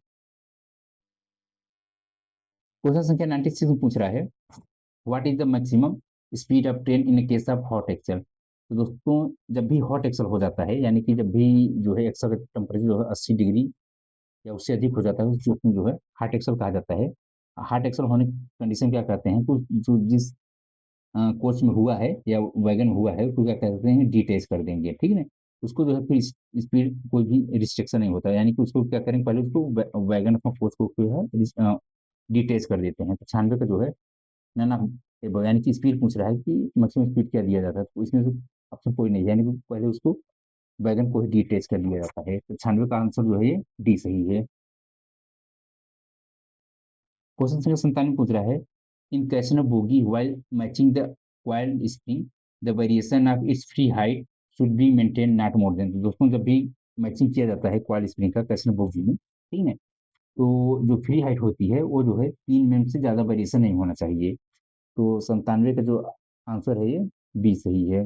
Speaker 1: क्वेश्चन संख्या 96 पूछ रहा है, what is the maximum speed of train in case of hot axle. तो दोस्तों जब भी हॉट एक्सल हो जाता है, यानी कि जब भी जो है एक्सल का टेम्परेचर जो है 80 डिग्री या उससे अधिक हो जाता है उस में जो है हॉट एक्सल कहा जाता है। हॉट एक्सल होने की कंडीशन क्या कहते हैं, तो जो जिस कोच में हुआ है या वैगन हुआ है उसको क्या कहते हैं, डिटेच कर देंगे, ठीक है ना। उसको जो है फिर स्पीड कोई भी रिस्ट्रिक्शन नहीं होता, यानी कि उसको क्या करेंगे, पहले उसको वैगन ऑफ कोच को जो है डिटेच कर देते हैं। तो 96 का जो है ना ना, यानी कि स्पीड पूछ रहा है कि मैक्सिमम स्पीड क्या दिया जाता है, तो इसमें ऑप्शन कोई नहीं, यानी कि पहले उसको वैगन को ही डिटेच कर दिया जाता है। तो 96 का आंसर जो है ये डी सही है। क्वेश्चन संख्या 97 पूछ रहा है, in Casnub of bogie while matching the coil spring the variation of its free height should be maintain not more than. तो दोस्तों जब भी मैचिंग किया जाता है कॉइल स्प्रिंग का कैशन बोगी में, ठीक है, तो जो फ्री हाइट होती है वो जो है 3 mm से ज्यादा वेरिएशन नहीं होना चाहिए। तो 97 का जो आंसर है ये बी सही है।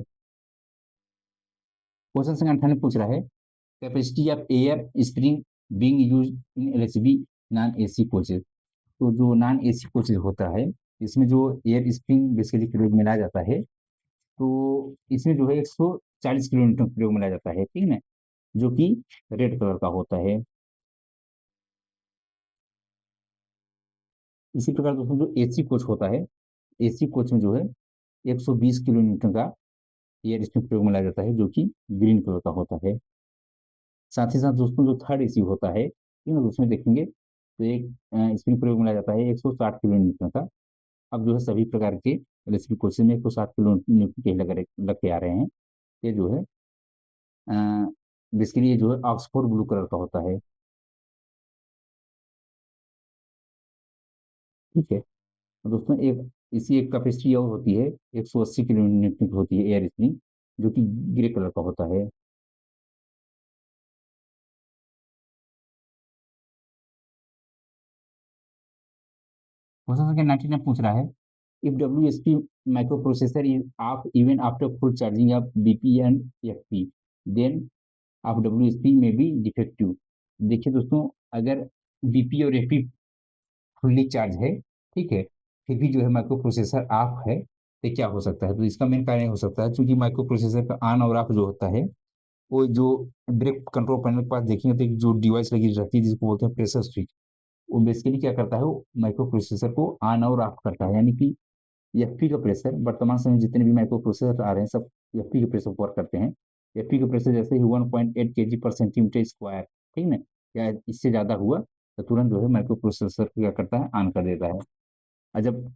Speaker 1: क्वेश्चन संख्या 98 पूछ रहा है, capacity of air spring being used in LHB non AC coaches. तो जो नॉन एसी कोचेज होता है इसमें जो एयर स्प्रिंग बेसिकली प्रयोग में लाया जाता है, तो इसमें जो है 140 किलोमीटर प्रयोग में लाया जाता है, ठीक है ना, जो कि रेड कलर का होता है। इसी प्रकार दोस्तों जो एसी कोच होता है, एसी कोच में जो है 120 किलोमीटर का एयर स्प्रिंग प्रयोग में लाया जाता है, जो कि ग्रीन कलर का होता है। साथ ही साथ दोस्तों जो थर्ड एसी होता है, ठीक है ना, उसमें देखेंगे तो एक स्प्रिंग प्रयोग में लाया जाता है 160 किलोमीटर का। अब जो है सभी प्रकार के इलेक्ट्रिक कोचेज में 160 किलोमीटर के लग के आ रहे हैं, ये जो है बेसिकली ये जो है ऑक्सफोर्ड ब्लू कलर का होता है। ठीक है। तो दोस्तों एक इसी एक कैपेसिटी और होती है, 180 किलो न्यूटन की होती है एयर स्प्रिंग, जो कि ग्रे कलर का होता है। क्वेश्चन संख्या 99 पूछ रहा है, इफ WSP micro processor is off even after full charging of BP and FP, then of WSP may be defective. देखिए दोस्तों, अगर BP और FP फुल्ली चार्ज है, ठीक है, फिर भी जो है माइक्रो प्रोसेसर ऑफ है, तो क्या हो सकता है? तो इसका मेन कारण हो सकता है, क्योंकि माइक्रो प्रोसेसर का ऑन और ऑफ जो होता है, वो जो ब्रेक कंट्रोल पैनल के पास देखेंगे तो एक जो डिवाइस लगी रहती है जिसको बोलते हैं प्रेशर स्विच, वो बेसिकली क्या करता है, वो माइक्रो प्रोसेसर को ऑन और ऑफ करता है। यानी कि एफपी का प्रेशर, वर्तमान समय जितने भी माइक्रो प्रोसेसर आ रहे हैं सब एफपी के प्रेशर पर वर्क करते हैं। एफपी का प्रेशर जैसे ही 1.8 केजी पर सेंटीमीटर स्क्वायर, ठीक ना, या इससे ज्यादा हुआ, तो तुरंत जो है माइक्रो प्रोसेसर क्या करता है, ऑन कर देता है। और जब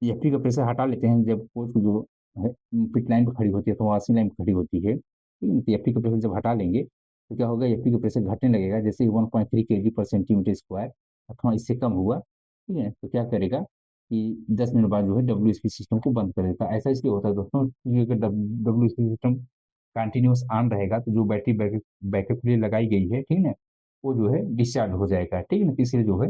Speaker 1: एफपी का प्रेशर हटा लेते हैं, जब कोच जो है पिट लाइन पर खड़ी होती है तो वॉशिंग लाइन पर खड़ी होती है, ठीक है, तो एफपी का प्रेशर जब हटा लेंगे तो क्या होगा, एफपी का प्रेशर घटने लगेगा, जैसे 1.3 केजी पर सेंटीमीटर स्क्वायर अथवा इससे कम हुआ, ठीक है, तो क्या करेगा कि 10 मिनट बाद जो है WSP सिस्टम को बंद कर देता है। ऐसा इसलिए होता है दोस्तों, क्योंकि अगर WSP सिस्टम कंटिन्यूस ऑन रहेगा तो जो बैटरी बैकअप बैकअप के लिए लगाई गई है, ठीक है, वो जो है डिस्चार्ज हो जाएगा, ठीक है ना। तो इसलिए जो है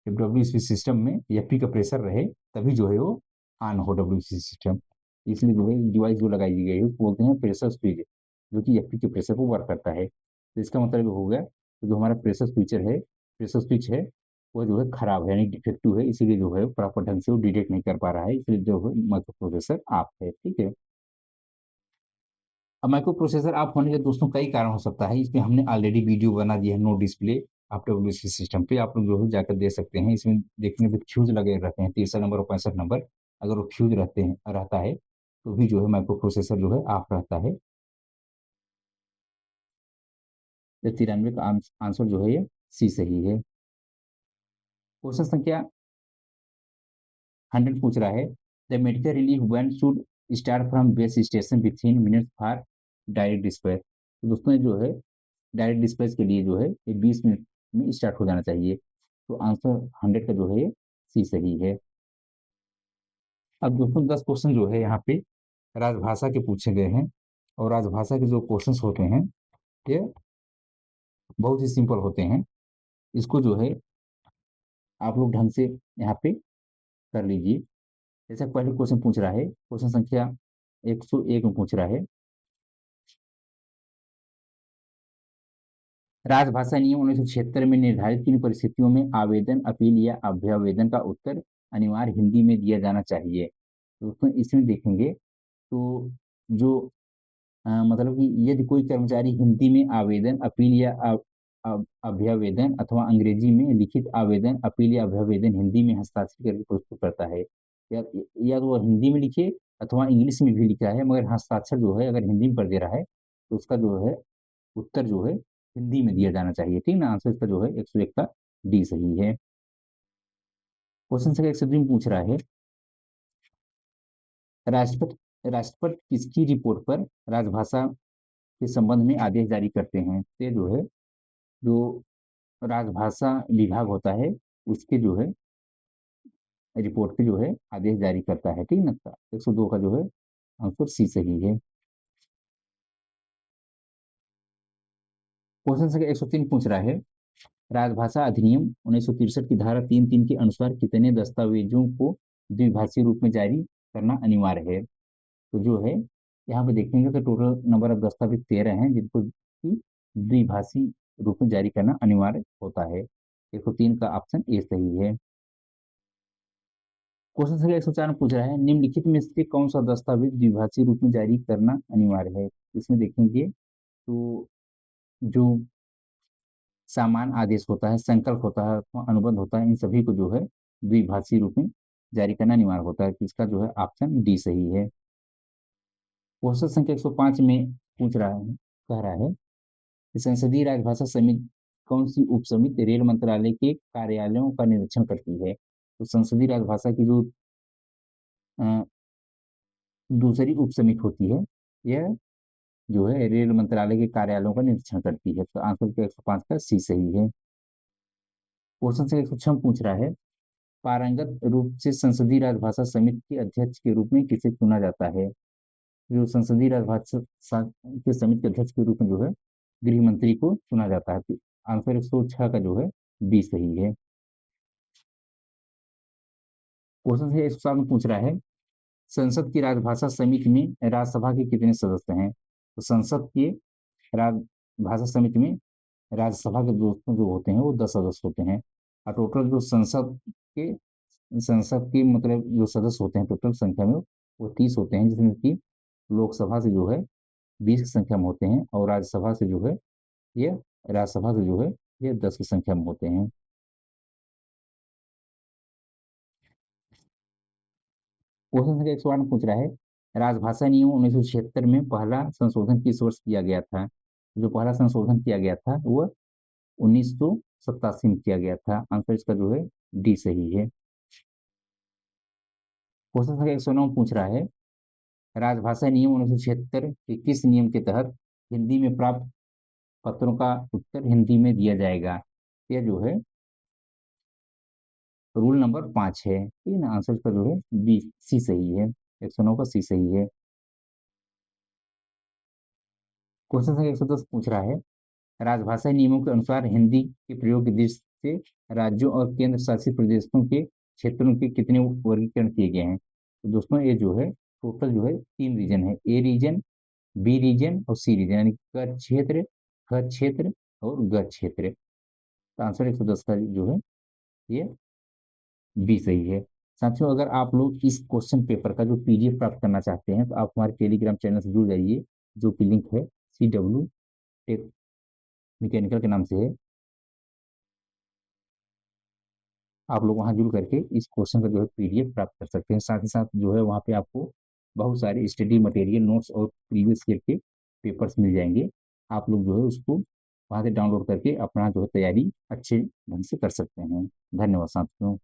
Speaker 1: जब WSP सिस्टम में एफपी का प्रेशर रहे, तभी जो है वो ऑन हो WSP सिस्टम। इसलिए जो है डिवाइस जो लगाई गई है उसको बोलते हैं प्रेशर स्विच, जो कि एफपी के प्रेशर को वर्क करता है। तो इसका मतलब हो गया, तो जो हमारा प्रेशर स्विच है, वो जो है खराब है, यानी डिफेक्टिव है, इसीलिए जो है प्रॉपर ढंग से वो डिटेक्ट नहीं कर पा रहा है, इसलिए जो है माइक्रो प्रोसेसर आप है, ठीक है। अब माइक्रो प्रोसेसर आप होने के दोस्तों कई कारण हो सकता है, इसमें हमने ऑलरेडी वीडियो बना दिया है, नो डिस्प्ले आप WC सिस्टम पे, आप लोग जो है जाकर देख सकते हैं। इसमें देखने पे फ्यूज लगे रहते हैं, 63 नंबर और 65 नंबर, अगर वो फ्यूज रहता है तो भी जो है माइक्रो प्रोसेसर जो है ऑफ रहता है। या 93 का आंसर जो है ये सी सही है। क्वेश्चन संख्या 100 पूछ रहा है, the medical relief van should start from base station within minutes for direct dispatch. तो दोस्तों ये जो है डायरेक्ट डिस्पैच के लिए जो है ये 20 मिनट में स्टार्ट हो जाना चाहिए। तो आंसर 100 का जो है सी सही है। अब दोस्तों 10 क्वेश्चन जो है यहाँ पे राजभाषा के पूछे गए हैं, और राजभाषा के जो क्वेश्चंस होते हैं ये बहुत ही सिंपल होते हैं। इसको जो है आप लोग ढंग से यहाँ पे कर लीजिए। जैसे पहले क्वेश्चन पूछ रहा है, क्वेश्चन संख्या 101 में पूछ रहा है, राजभाषा नियम 1976 में निर्धारित किन परिस्थितियों में आवेदन, अपील या अभ्यावेदन का उत्तर अनिवार्य हिंदी में दिया जाना चाहिए। तो दोस्तों इसमें देखेंगे तो जो मतलब कि यदि कोई कर्मचारी हिंदी में आवेदन, अपील या अभ्यावेदन अथवा अंग्रेजी में लिखित आवेदन, अपील या अभ्यावेदन हिंदी में हस्ताक्षर करके प्रस्तुत करता है, या या तो वह हिंदी में लिखे अथवा इंग्लिश में भी लिखा है, मगर हस्ताक्षर जो है अगर हिंदी में कर दे रहा है तो उसका जो है उत्तर जो है हिंदी में दिया जाना चाहिए, ठीक ना। आंसर इसका जो है 101 का डी सही है। क्वेश्चन संख्या 102 में पूछ रहा है, राष्ट्रपति किसकी रिपोर्ट पर राजभाषा के संबंध में आदेश जारी करते हैं? तो जो है जो राजभाषा विभाग होता है उसके जो है रिपोर्ट पे जो है आदेश जारी करता है, ठीक ना। 102 का जो है आंसर सी सही है। क्वेश्चन संख्या 103 पूछ रहा है, राजभाषा अधिनियम 1963 की धारा 3(3) के अनुसार कितने दस्तावेजों को द्विभाषी रूप में जारी करना अनिवार्य है? तो जो है यहाँ पे देखेंगे तो टोटल नंबर ऑफ दस्तावेज 13 हैं जिनको कि द्विभाषी रूप में जारी करना अनिवार्य होता है। 103 का ऑप्शन ए सही है। क्वेश्चन संख्या 104 में पूछ रहा है, निम्नलिखित में से कौन सा दस्तावेज द्विभाषी रूप में जारी करना अनिवार्य है? इसमें देखेंगे तो जो सामान्य आदेश होता है, संकल्प होता है, अनुबंध होता है, इन सभी को जो है द्विभाषी रूप में जारी करना अनिवार्य होता है। तो इसका जो है ऑप्शन डी सही है। क्वेश्चन संख्या 105 में पूछ रहा है, कह रहा है कि संसदीय राजभाषा समिति कौन सी उप समिति रेल मंत्रालय के कार्यालयों का निरीक्षण करती है? तो संसदीय राजभाषा की जो अ, दूसरी उप समिति होती है, यह जो है रेल मंत्रालय के कार्यालयों का निरीक्षण करती है। तो आंसर का 105 का सी सही है। क्वेश्चन संख्या 106 पूछ रहा है, पारंगत रूप से संसदीय राजभाषा समिति के अध्यक्ष के रूप में किसे चुना जाता है? जो संसदीय राजभाषा के समिति के अध्यक्ष के रूप में जो है गृह मंत्री को चुना जाता है। तो आंसर 106 का जो है बी सही है। क्वेश्चन से 107 में पूछ रहा है, संसद की राजभाषा समिति में राज्यसभा के कितने सदस्य हैं? तो संसद के राजभाषा समिति में राज्यसभा के दोस्तों जो होते हैं वो 10 सदस्य होते हैं। और टोटल जो के संसद के मतलब जो सदस्य होते हैं टोटल संख्या में वो 30 होते हैं, जिसमें कि लोकसभा से जो है 20 की संख्या में होते हैं और राज्यसभा से जो है ये राज्यसभा से जो है ये 10 की संख्या में होते हैं। क्वेश्चन संख्या 108 में पूछ रहा है, राजभाषा नियम 1976 में पहला संशोधन किस वर्ष किया गया था? जो पहला संशोधन किया गया था वो 1987 में किया गया था। आंसर इसका जो है डी सही है। क्वेश्चन संख्या 109 पूछ रहा है, राजभाषा नियम 1976 के किस नियम के तहत हिंदी में प्राप्त पत्रों का उत्तर हिंदी में दिया जाएगा? यह जो है रूल नंबर 5 है। ठीक है ना, आंसर इसका जो है बी सी सही है। 109 का सी सही है। क्वेश्चन संख्या 110 पूछ रहा है, राजभाषा नियमों के अनुसार हिंदी के प्रयोग की दृष्टि से राज्यों और केंद्र शासित प्रदेशों के क्षेत्रों के कितने वर्गीकरण किए गए हैं? तो दोस्तों ये जो है टोटल जो है 3 रीजन है, ए रीजन, बी रीजन और सी रीजन, यानी कर क्षेत्र, ख क्षेत्र और ग क्षेत्र। तो आंसर 110 का जो है ये बी सही है। साथियों, अगर आप लोग इस क्वेश्चन पेपर का जो पीडीएफ प्राप्त करना चाहते हैं तो आप हमारे टेलीग्राम चैनल से जुड़ जाइए, जो कि लिंक है CW टेक मैकेनिकल के नाम से है। आप लोग वहां जुड़ करके इस क्वेश्चन का जो है पीडीएफ प्राप्त कर सकते हैं। साथ ही साथ जो है वहाँ पे आपको बहुत सारे स्टडी मटेरियल, नोट्स और प्रीवियस ईयर के पेपर्स मिल जाएंगे। आप लोग जो है उसको वहां से डाउनलोड करके अपना जो है तैयारी अच्छे ढंग से कर सकते हैं। धन्यवाद साथियों।